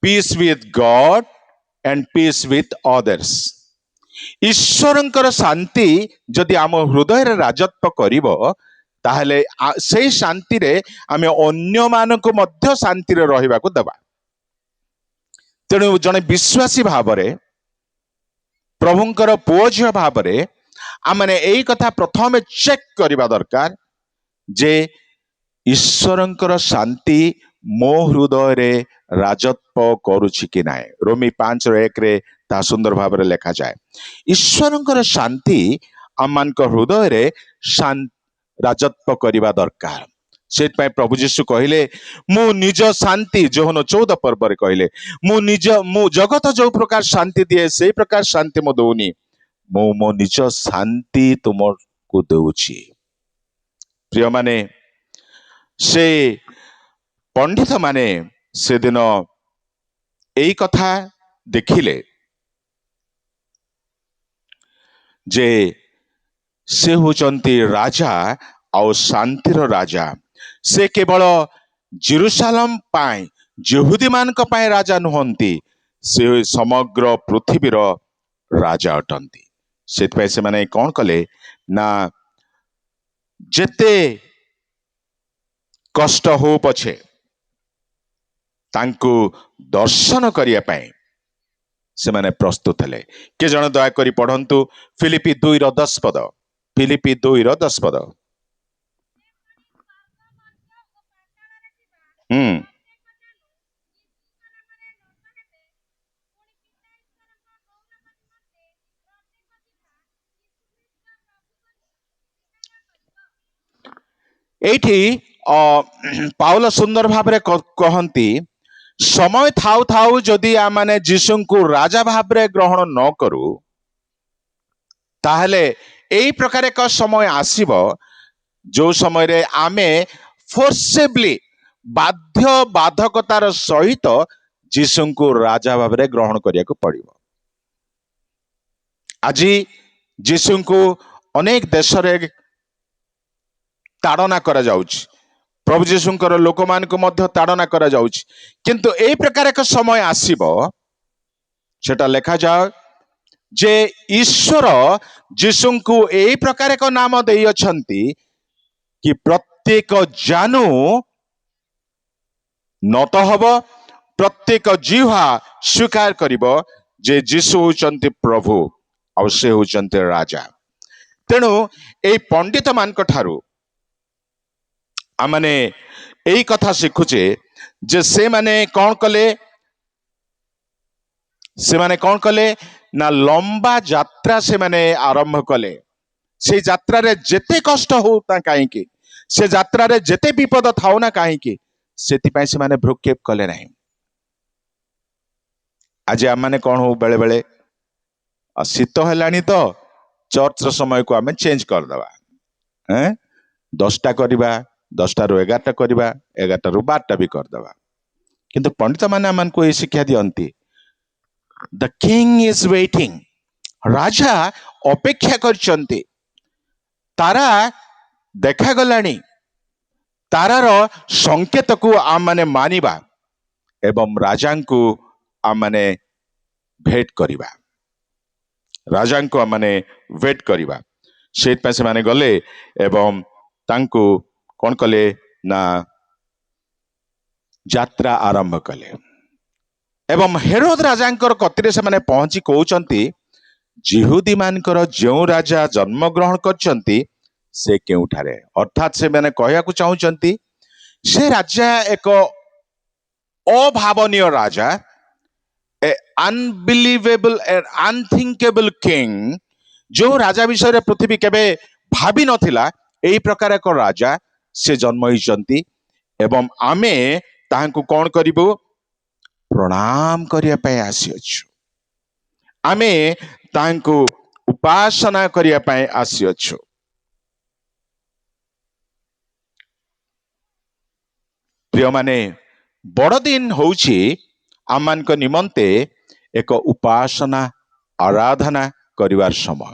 [SPEAKER 2] piece with Garh and peace with others. ଈଶ୍ୱରଙ୍କର ଶାନ୍ତି ଯଦି ଆମ ହୃଦୟରେ ରାଜତ୍ୱ କରିବ, ତାହେଲେ ସେଇ ଶାନ୍ତିରେ ଆମେ ଅନ୍ୟମାନଙ୍କୁ ମଧ୍ୟ ଶାନ୍ତିରେ ରହିବାକୁ ଦେବା। ତେଣୁ ଜଣେ ବିଶ୍ୱାସୀ ଭାବରେ, ପ୍ରଭୁଙ୍କର ପୁଅ ଝିଅ ଭାବରେ ଆମେ ଏଇ କଥା ପ୍ରଥମେ ଚେକ୍ କରିବା ଦରକାର ଯେ ଈଶ୍ୱରଙ୍କର ଶାନ୍ତି ମୋ ହୃଦୟରେ ରାଜତ୍ୱ କରୁଛି କି ନାହିଁ। ରୋମୀ 5:1 ତାହା ସୁନ୍ଦର ଭାବରେ ଲେଖାଯାଏ। ଈଶ୍ୱରଙ୍କର ଶାନ୍ତି ଆମମାନଙ୍କ ହୃଦୟରେ ରାଜତ୍ୱ କରିବା ଦରକାର। ସେଥିପାଇଁ ପ୍ରଭୁ ଯୀଶୁ କହିଲେ, ମୁଁ ନିଜ ଶାନ୍ତି, ଯୋହନ 14 ପର୍ବରେ କହିଲେ, ମୁଁ ଜଗତ ଯୋଉ ପ୍ରକାର ଶାନ୍ତି ଦିଏ ସେଇ ପ୍ରକାର ଶାନ୍ତି ମୁଁ ଦଉନି, ମୁଁ ମୋ ନିଜ ଶାନ୍ତି ତୁମକୁ ଦେଉଛି। ପ୍ରିୟମାନେ, ସେ ପଣ୍ଡିତ ମାନେ ସେଦିନ ଏଇ କଥା ଦେଖିଲେ ଯେ ସେ ହେଉଛନ୍ତି ରାଜା ଆଉ ଶାନ୍ତିର ରାଜା। ସେ କେବଳ ଜେରୁସାଲେମ ପାଇଁ, ଯହୂଦୀ ମାନଙ୍କ ପାଇଁ ରାଜା ନୁହନ୍ତି, ସେ ସମଗ୍ର ପୃଥିବୀର ରାଜା ଅଟନ୍ତି। ସେଥିପାଇଁ ସେମାନେ କଣ କଲେ ନା ଯେତେ କଷ୍ଟ ହଉ ପଛେ ତାଙ୍କୁ ଦର୍ଶନ କରିବା ପାଇଁ ସେମାନେ ପ୍ରସ୍ତୁତ ହେଲେ। କିଏ ଜଣେ ଦୟାକରି ପଢନ୍ତୁ ଫିଲିପି 2:10 ପଦ। ଫିଲିପି 2:10 ପଦ। ଏଇଠି ପାଉଲ ସୁନ୍ଦର ଭାବରେ କହନ୍ତି, ସମୟ ଥାଉ ଥାଉ ଯଦି ଆମେ ଯୀଶୁଙ୍କୁ ରାଜା ଭାବରେ ଗ୍ରହଣ ନ କରୁ, ତାହେଲେ ଏଇ ପ୍ରକାର ଏକ ସମୟ ଆସିବ ଯୋଉ ସମୟରେ ଆମେ ଫୋର୍ସେବଲି, ବାଧ୍ୟ ବାଧକତାର ସହିତ ଯୀଶୁଙ୍କୁ ରାଜା ଭାବରେ ଗ୍ରହଣ କରିବାକୁ ପଡିବ। ଆଜି ଯୀଶୁଙ୍କୁ ଅନେକ ଦେଶରେ ତାଡ଼ନା କରାଯାଉଛି, ପ୍ରଭୁ ଯୀଶୁଙ୍କର ଲୋକମାନଙ୍କୁ ମଧ୍ୟ ତାଡ଼ନା କରାଯାଉଛି, କିନ୍ତୁ ଏଇ ପ୍ରକାର ଏକ ସମୟ ଆସିବ, ସେଟା ଲେଖାଯାଏ ଯେ ଈଶ୍ୱର ଯୀଶୁଙ୍କୁ ଏଇ ପ୍ରକାର ଏକ ନାମ ଦେଇଅଛନ୍ତି କି ପ୍ରତ୍ୟେକ ଜାନୁ ନତ ହବ, ପ୍ରତ୍ୟେକ ଜିହ୍ୱା ସ୍ୱୀକାର କରିବ ଯେ ଯୀଶୁ ହେଉଛନ୍ତି ପ୍ରଭୁ ଆଉ ସେ ହେଉଛନ୍ତି ରାଜା। ତେଣୁ ଏଇ ପଣ୍ଡିତ ମାନଙ୍କ ଠାରୁ ଆମେ ଏଇ କଥା ଶିଖୁଛେ ଯେ ସେମାନେ କଣ କଲେ ନା ଲମ୍ବା ଯାତ୍ରା ସେମାନେ ଆରମ୍ଭ କଲେ। ସେଇ ଯାତ୍ରାରେ ଯେତେ କଷ୍ଟ ହଉ ନା କାହିଁକି, ସେ ଯାତ୍ରାରେ ଯେତେ ବିପଦ ଥାଉ ନା କାହିଁକି, ସେଥିପାଇଁ ସେମାନେ ଭ୍ରୁକ୍ଷେପ କଲେ ନାହିଁ। ଆଜି ଆମେ କଣ ହଉ, ବେଳେ ବେଳେ ଶୀତ ହେଲାଣି ତ ଚର୍ଚ୍ଚର ସମୟକୁ ଆମେ ଚେଞ୍ଜ କରିଦେବା, 10ଟା କରିବା, 10ଟାରୁ 11ଟା କରିବା, 11ଟାରୁ 12ଟା ବି କରିଦେବା। କିନ୍ତୁ ପଣ୍ଡିତ ମାନେ ଆମକୁ ଏଇ ଶିକ୍ଷା ଦିଅନ୍ତି, ଦ କିଙ୍ଗ ଇଜ ୱେଟିଂ, ରାଜା ଅପେକ୍ଷା କରିଛନ୍ତି, ତାରା ଦେଖାଗଲାଣି, ତାରାର ସଂକେତକୁ ଆମେ ମାନିବା ଏବଂ ରାଜାଙ୍କୁ ଆମେ ଭେଟ କରିବା। ରାଜାଙ୍କୁ ମାନେ ୱେଟ୍ କରିବା। ସେଇଥିପାଇଁ ସେମାନେ ଗଲେ ଏବଂ ତାଙ୍କୁ କଣ କଲେ ନା ଯାତ୍ରା ଆରମ୍ଭ କଲେ ଏବଂ ହେରୋଦ ରାଜାଙ୍କର କତିରେ ସେମାନେ ପହଞ୍ଚି କହୁଛନ୍ତି ଜିହୁଦୀ ମାନଙ୍କର ଯେଉଁ ରାଜା ଜନ୍ମଗ୍ରହଣ କରିଛନ୍ତି ସେ କେଉଁଠାରେ। ଅର୍ଥାତ୍ ସେମାନେ କହିବାକୁ ଚାହୁଁଛନ୍ତି ସେ ରାଜା ଏକ ଅଭାବନୀୟ ରାଜା, ଏ ଅନବିଲିଭେବଲ and unthinkable king, ଯେଉଁ ରାଜା ବିଷୟରେ ପୃଥିବୀ କେବେ ଭାବି ନଥିଲା ଏଇ ପ୍ରକାର ଏକ ରାଜା ସେ ଜନ୍ମ ହେଇଛନ୍ତି ଏବଂ ଆମେ ତାହାଙ୍କୁ କଣ କରିବୁ? ପ୍ରଣାମ କରିବା ପାଇଁ ଆସିଅଛୁ। ଆମେ ତାଙ୍କୁ ଉପାସନା କରିବା ପାଇଁ ଆସିଅଛୁ। ପ୍ରିୟମାନେ, ବଡ଼ଦିନ ହଉଛି ଆମମାନଙ୍କ ନିମନ୍ତେ ଏକ ଉପାସନା ଆରାଧନା କରିବାର ସମୟ।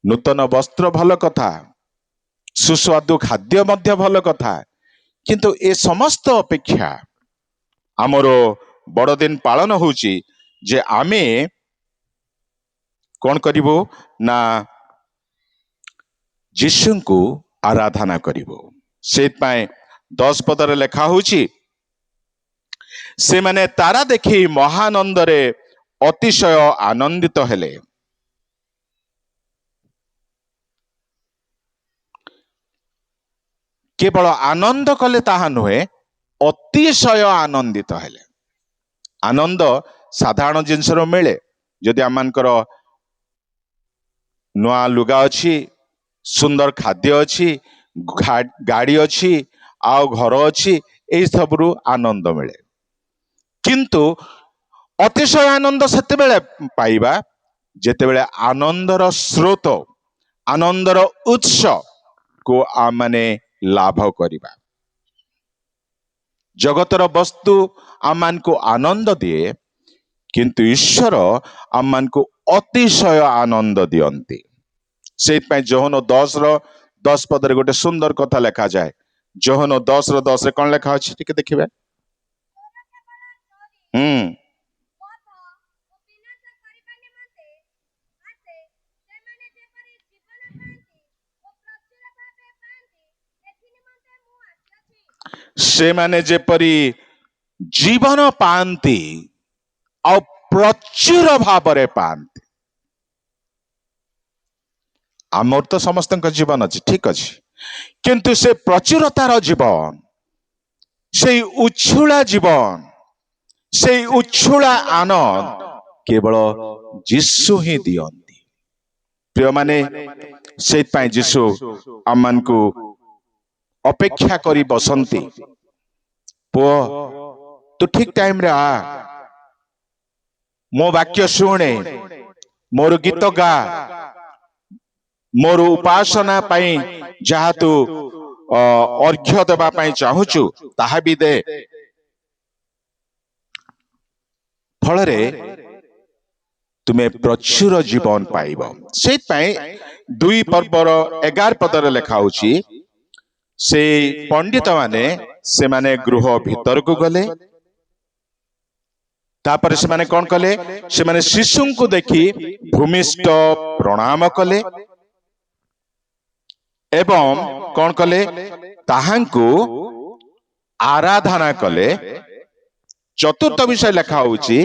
[SPEAKER 2] ନୂତନ ବସ୍ତ୍ର ଭଲ କଥା, ସୁସ୍ୱାଦୁ ଖାଦ୍ୟ ମଧ୍ୟ ଭଲ କଥା, କିନ୍ତୁ ଏ ସମସ୍ତ ଅପେକ୍ଷା ଆମର ବଡ଼ଦିନ ପାଳନ ହଉଛି ଯେ ଆମେ କଣ କରିବୁ ନା ଯୀଶୁଙ୍କୁ ଆରାଧନା କରିବୁ। ସେଇଥିପାଇଁ 10 ପଦରେ ଲେଖା ହଉଛି ସେମାନେ ତାରା ଦେଖି ମହାନନ୍ଦରେ ଅତିଶୟ ଆନନ୍ଦିତ ହେଲେ। କେବଳ ଆନନ୍ଦ କଲେ ତାହା ନୁହେଁ, ଅତିଶୟ ଆନନ୍ଦିତ ହେଲେ। ଆନନ୍ଦ ସାଧାରଣ ଜିନିଷରୁ ମିଳେ। ଯଦି ଆମମାନଙ୍କର ନୂଆ ଲୁଗା ଅଛି, ସୁନ୍ଦର ଖାଦ୍ୟ ଅଛି, ଗାଡି ଅଛି ଆଉ ଘର ଅଛି, ଏଇ ସବୁରୁ ଆନନ୍ଦ ମିଳେ। କିନ୍ତୁ ଅତିଶୟ ଆନନ୍ଦ ସେତେବେଳେ ପାଇବା ଯେତେବେଳେ ଆନନ୍ଦର ସ୍ରୋତ, ଆନନ୍ଦର ଉତ୍ସ କୁ ଆମେ ଲାଭ କରିବା। ଜଗତର ବସ୍ତୁ ଆମମାନଙ୍କୁ ଆନନ୍ଦ ଦିଏ, କିନ୍ତୁ ଈଶ୍ୱର ଆମମାନଙ୍କୁ ଅତିଶୟ ଆନନ୍ଦ ଦିଅନ୍ତି। ସେଇଥିପାଇଁ ଯୋହନ 10 ପଦରେ ଗୋଟେ ସୁନ୍ଦର କଥା ଲେଖାଯାଏ। ଯୋହନ 10:10 କଣ ଲେଖା ଅଛି ଟିକେ ଦେଖିବେ। ସେମାନେ ଯେପରି ଜୀବନ ପାଆନ୍ତି ଆଉ ପ୍ରଚୁର ଭାବରେ ପାଆନ୍ତି। ଆମର ତ ସମସ୍ତଙ୍କ ଜୀବନ ଅଛି, ଠିକ ଅଛି, କିନ୍ତୁ ସେ ପ୍ରଚୁରତାର ଜୀବନ, ସେଇ ଉଚ୍ଛୁଳା ଜୀବନ, ସେଇ ଉଚ୍ଛୁଳା ଆନନ୍ଦ କେବଳ ଯୀଶୁ ହିଁ ଦିଅନ୍ତି। ପ୍ରିୟମାନେ, ସେଇଥିପାଇଁ ଯୀଶୁ ଆମମାନଙ୍କୁ ଅପେକ୍ଷା କରି ବସନ୍ତି। ପୁଅ, ତୁ ଠିକ ଟାଇମରେ ଆ, ମୋ ବାକ୍ୟ ଶୁଣେ, ମୋର ଗୀତ ଗା, ମୋର ଉପାସନା ପାଇଁ ଯାହା ତୁ ଅର୍ଘ୍ୟ ଦେବା ପାଇଁ ଚାହୁଁଛୁ ତାହା ବି ଦେ। ଫଳରେ ତୁମେ ପ୍ରଚୁର ଜୀବନ ପାଇବ। ସେଇଥିପାଇଁ 2:11 ପଦରେ ଲେଖା ହଉଛି ସେ ପଣ୍ଡିତ ମାନେ ସେମାନେ ଗୃହ ଭିତରକୁ ଗଲେ। ତାପରେ ସେମାନେ କଣ କଲେ? ସେମାନେ ଶିଶୁଙ୍କୁ ଦେଖି ଭୂମିଷ୍ଠ ପ୍ରଣାମ କଲେ ଏବଂ କଣ କଲେ? ତାହାଙ୍କୁ ଆରାଧନା କଲେ। ଚତୁର୍ଥ ବିଷୟ ଲେଖା ହଉଛି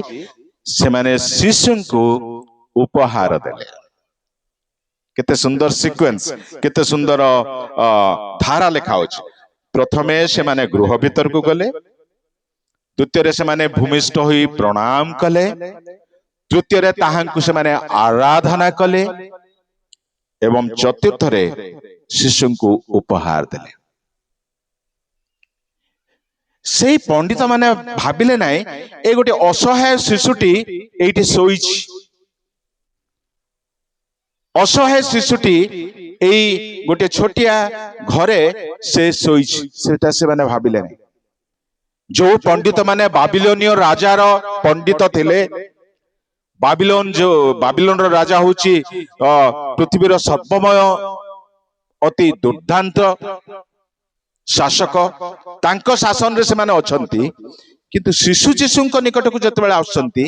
[SPEAKER 2] ସେମାନେ ଶିଶୁଙ୍କୁ ଉପହାର ଦେଲେ। କେତେ ସୁନ୍ଦର ସିକ୍ୱେନ୍ସ, କେତେ ସୁନ୍ଦର ଧାରା ଲେଖା ହଉଛି। ପ୍ରଥମେ ସେମାନେ ଗୃହ ଭିତରକୁ ଗଲେ, ଦ୍ୱିତୀୟରେ ସେମାନେ ଭୂମିଷ୍ଠ ହୋଇ ପ୍ରଣାମ କଲେ, ତୃତୀୟରେ ତାହାଙ୍କୁ ସେମାନେ ଆରାଧନା କଲେ ଏବଂ ଚତୁର୍ଥରେ ଶିଶୁଙ୍କୁ ଉପହାର ଦେଲେ। ସେଇ ପଣ୍ଡିତ ମାନେ ଭାବିଲେ ନାହିଁ ଏ ଗୋଟେ ଅସହାୟ ଶିଶୁଟି ଏଇଠି ଶୋଇଛି, ଅସହାୟ ଶିଶୁଟି ଏଇ ଗୋଟେ ଛୋଟିଆ ଘରେ ସେ ଶୋଇଛି, ସେଟା ସେମାନେ ଭାବିଲେ ନାହିଁ। ଯୋଉ ପଣ୍ଡିତ ମାନେ ବାବିଲୋନୀୟ ରାଜାର ପଣ୍ଡିତ ଥିଲେ, ବାବିଲୋନର ରାଜା ହଉଛି ପୃଥିବୀର ସର୍ବମୟ ଅତି ଦୁର୍ଦ୍ଦାନ୍ତ ଶାସକ, ତାଙ୍କ ଶାସନରେ ସେମାନେ ଅଛନ୍ତି। କିନ୍ତୁ ଶିଶୁ ଯୀଶୁଙ୍କ ନିକଟକୁ ଯେତେବେଳେ ଆସୁଛନ୍ତି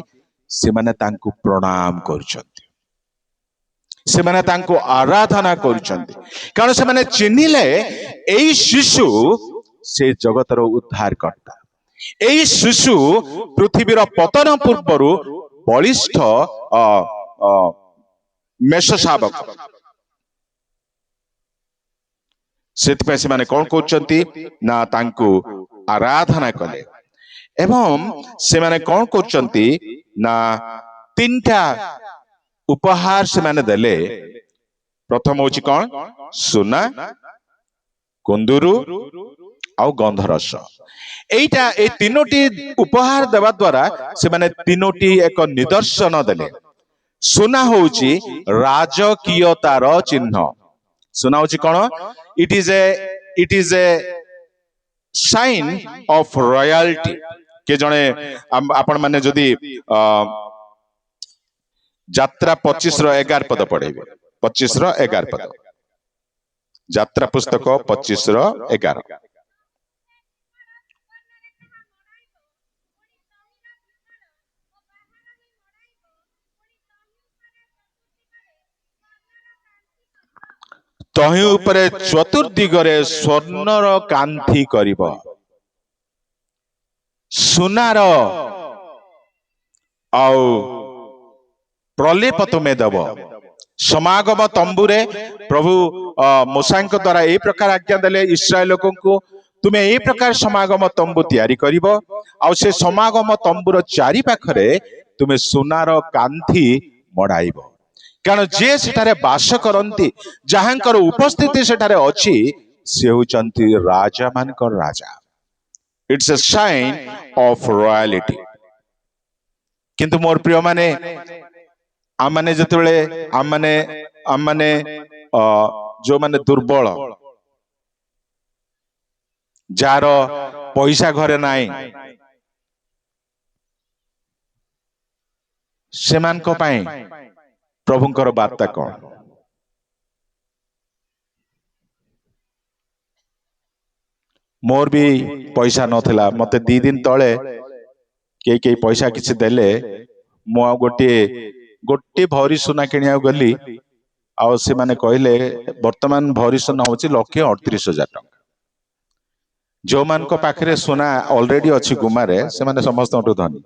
[SPEAKER 2] ସେମାନେ ତାଙ୍କୁ ପ୍ରଣାମ କରୁଛନ୍ତି। ସେମାନେ ତାଙ୍କୁ ଆରାଧନା କରୁଛନ୍ତି, କାରଣ ସେମାନେ ଚିହ୍ନିଲେ ଏଇ ଶିଶୁ ସେ ଜଗତର ଉଦ୍ଧାର କର୍ତ୍ତା। ଏଇ ଶିଶୁ ପୃଥିବୀର ପତନ ପୂର୍ବରୁ ବଳିଷ୍ଠ ମେଷ ଶାବକ। ସେଥିପାଇଁ ସେମାନେ କଣ କରୁଛନ୍ତି ନା ତାଙ୍କୁ ଆରାଧନା କଲେ, ଏବଂ ସେମାନେ କଣ କରୁଛନ୍ତି ନା ତିନିଟା ଉପହାର ସେମାନେ ଦେଲେ। ପ୍ରଥମ ହଉଛି କଣ? ସୁନା, କୁନ୍ଦୁରୁ ଆଉ ଗନ୍ଧରସ। ଏଇ ତିନୋଟି ଉପହାର ଦେବା ଦ୍ୱାରା ସେମାନେ ତିନୋଟି ଏକ ନିଦର୍ଶନ ଦେଲେ। ସୁନା ହଉଛି ରାଜକୀୟତାର ଚିହ୍ନ। ସୁନା ହଉଛି କଣ? It is a sign of royalty. କିଏ ଜଣେ ଆପଣ ମାନେ ଯଦି ଯାତ୍ରା 25 ର 11 ପଦ ପଢେଇବେ, 25 ର 11 ପଦ, ଯାତ୍ରା ପୁସ୍ତକ 25 ର 11। ତହିଁ ଉପରେ ଚତୁର୍ଦିଗରେ ସ୍ୱର୍ଣ୍ଣର କାନ୍ଥି କରିବ। ସୁନାର ଆଉ ପ୍ରଲେପ ତୁମେ ଦେବ। ସମାଗମ ତମ୍ବୁରେ ପ୍ରଭୁ ମୋଶାଙ୍କ ଦ୍ୱାରା ଏଇ ପ୍ରକାର ଆଜ୍ଞା ଦେଲେ ଇସ୍ରାଏଲ ଲୋକଙ୍କୁ, ତୁମେ ଏଇ ପ୍ରକାର ସମାଗମ ତମ୍ବୁ ତିଆରି କରିବ, ଆଉ ସେ ସମାଗମ ତମ୍ବୁର ଚାରି ପାଖରେ ତୁମେ ସୁନାର କାନ୍ଥି ମଡାଇବ। କାରଣ ଯିଏ ସେଠାରେ ବାସ କରନ୍ତି, ଯାହାଙ୍କର ଉପସ୍ଥିତି ସେଠାରେ ଅଛି, ସେ ହେଉଛନ୍ତି ରାଜା ମାନଙ୍କର ରାଜା। It's a sign of royalty. କିନ୍ତୁ ମୋର ପ୍ରିୟ ମାନେ, ଆମମାନେ ଯେତେବେଳେ ଆମମାନେ ଯୋଉମାନେ ଦୁର୍ବଳ, ଯାହାର ପଇସା ଘରେ ନାହିଁ, ସେମାନଙ୍କ ପାଇଁ ପ୍ରଭୁଙ୍କର ବାର୍ତ୍ତା କଣ? ମୋର ବି ପଇସା ନଥିଲା, ମତେ 2 ଦିନ ତଳେ କେହି ପଇସା କିଛି ଦେଲେ, ମୁଁ ଆଉ ଗୋଟିଏ ଭରି ସୁନା କିଣିବାକୁ ଗଲି, ଆଉ ସେମାନେ କହିଲେ ବର୍ତ୍ତମାନ ଭରି ସୁନା ହଉଛି 1,38,000 ଟଙ୍କା। ଯୋଉମାନଙ୍କ ପାଖରେ ସୁନା ଅଲରେଡି ଅଛି ଗୁମାରେ, ସେମାନେ ସମସ୍ତଙ୍କଠୁ ଧନୀ।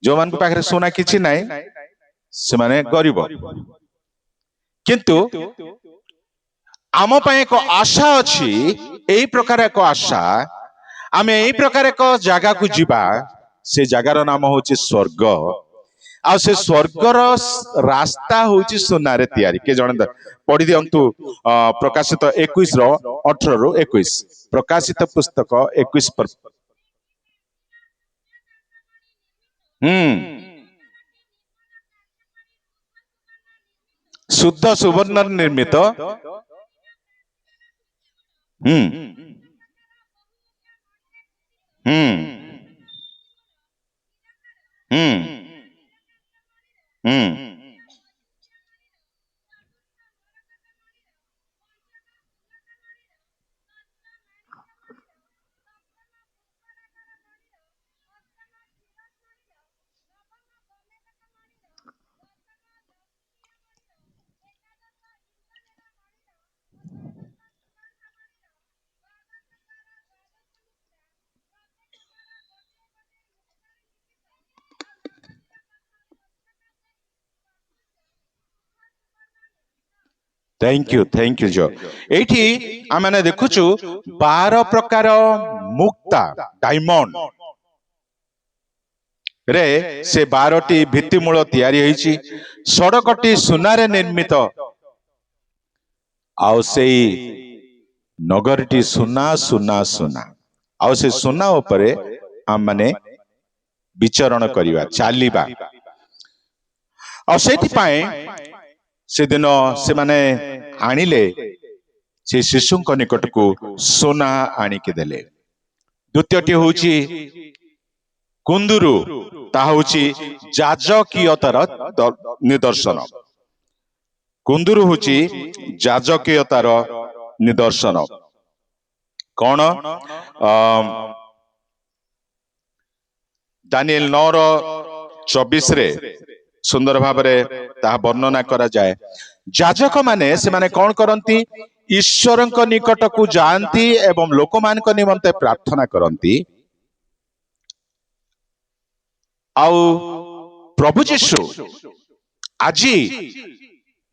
[SPEAKER 2] ଯୋଉମାନଙ୍କ ପାଖରେ ସୁନା କିଛି ନାହିଁ, ସେମାନେ ଗରିବ। କିନ୍ତୁ ଆମ ପାଇଁ ଏକ ଆଶା ଅଛି, ଏଇ ପ୍ରକାର ଏକ ଆଶା, ଆମେ ଏଇ ପ୍ରକାର ଏକ ଜାଗାକୁ ଯିବା। ସେ ଜାଗାର ନାମ ହଉଛି ସ୍वर्ଗ, ଆଉ ସେ ସ୍वर्ଗର ରାସ୍ତା ହଉଛି ସୁନାରେ ତିଆରି। କିଏ ଜଣେ ପଢି ଦିଅନ୍ତୁ ପ୍ରକାଶିତ 21:18-21, ପ୍ରକାଶିତ ପୁସ୍ତକ 21। ଶୁଦ୍ଧ ସୁବର୍ଣ୍ଣ ନିର୍ମିତ ଥ୍ୟାଙ୍କ ୟୁ ଜୋ। ଏଇଠି ଆମେ ଦେଖୁଛୁ 12 ପ୍ରକାର ମୁକ୍ତା ଡାଇମଣ୍ଡ ରେ ସେ 12ଟି ଭିତ୍ତିମୂଳ ତିଆରି ହେଇଛି। ସଡ଼କଟି ସୁନାରେ ନିର୍ମିତ, ଆଉ ସେଇ ନଗରଟି ସୁନା ସୁନା ସୁନା। ଆଉ ସେ ସୁନା ଉପରେ ଆମମାନେ ବିଚରଣ କରିବା, ଚାଲିବା। ଆଉ ସେଇଥିପାଇଁ ସେଦିନ ସେମାନେ ଆଣିଲେ, ସେ ଶିଶୁଙ୍କ ନିକଟକୁ ସୁନା ଆଣିକି ଦେଲେ। ଦ୍ୱିତୀୟଟି ହଉଛି କୁନ୍ଦୁରୁ, ତାହା ହଉଛି ଯାଜକୀୟତାର ନିଦର୍ଶନ। କୁନ୍ଦୁରୁ ହଉଛି ଯାଜକୀୟତାର ନିଦର୍ଶନ। କଣ? ଦାନିଏଲ 9:24 ସୁନ୍ଦର ଭାବରେ ତାହା ବର୍ଣ୍ଣନା କରାଯାଏ। ଯାଜକ ମାନେ ସେମାନେ କଣ କରନ୍ତି? ଈଶ୍ୱରଙ୍କ ନିକଟକୁ ଯାଆନ୍ତି ଏବଂ ଲୋକମାନଙ୍କ ନିମନ୍ତେ ପ୍ରାର୍ଥନା କରନ୍ତି। ଆଉ ପ୍ରଭୁ ଯୀଶୁ ଆଜି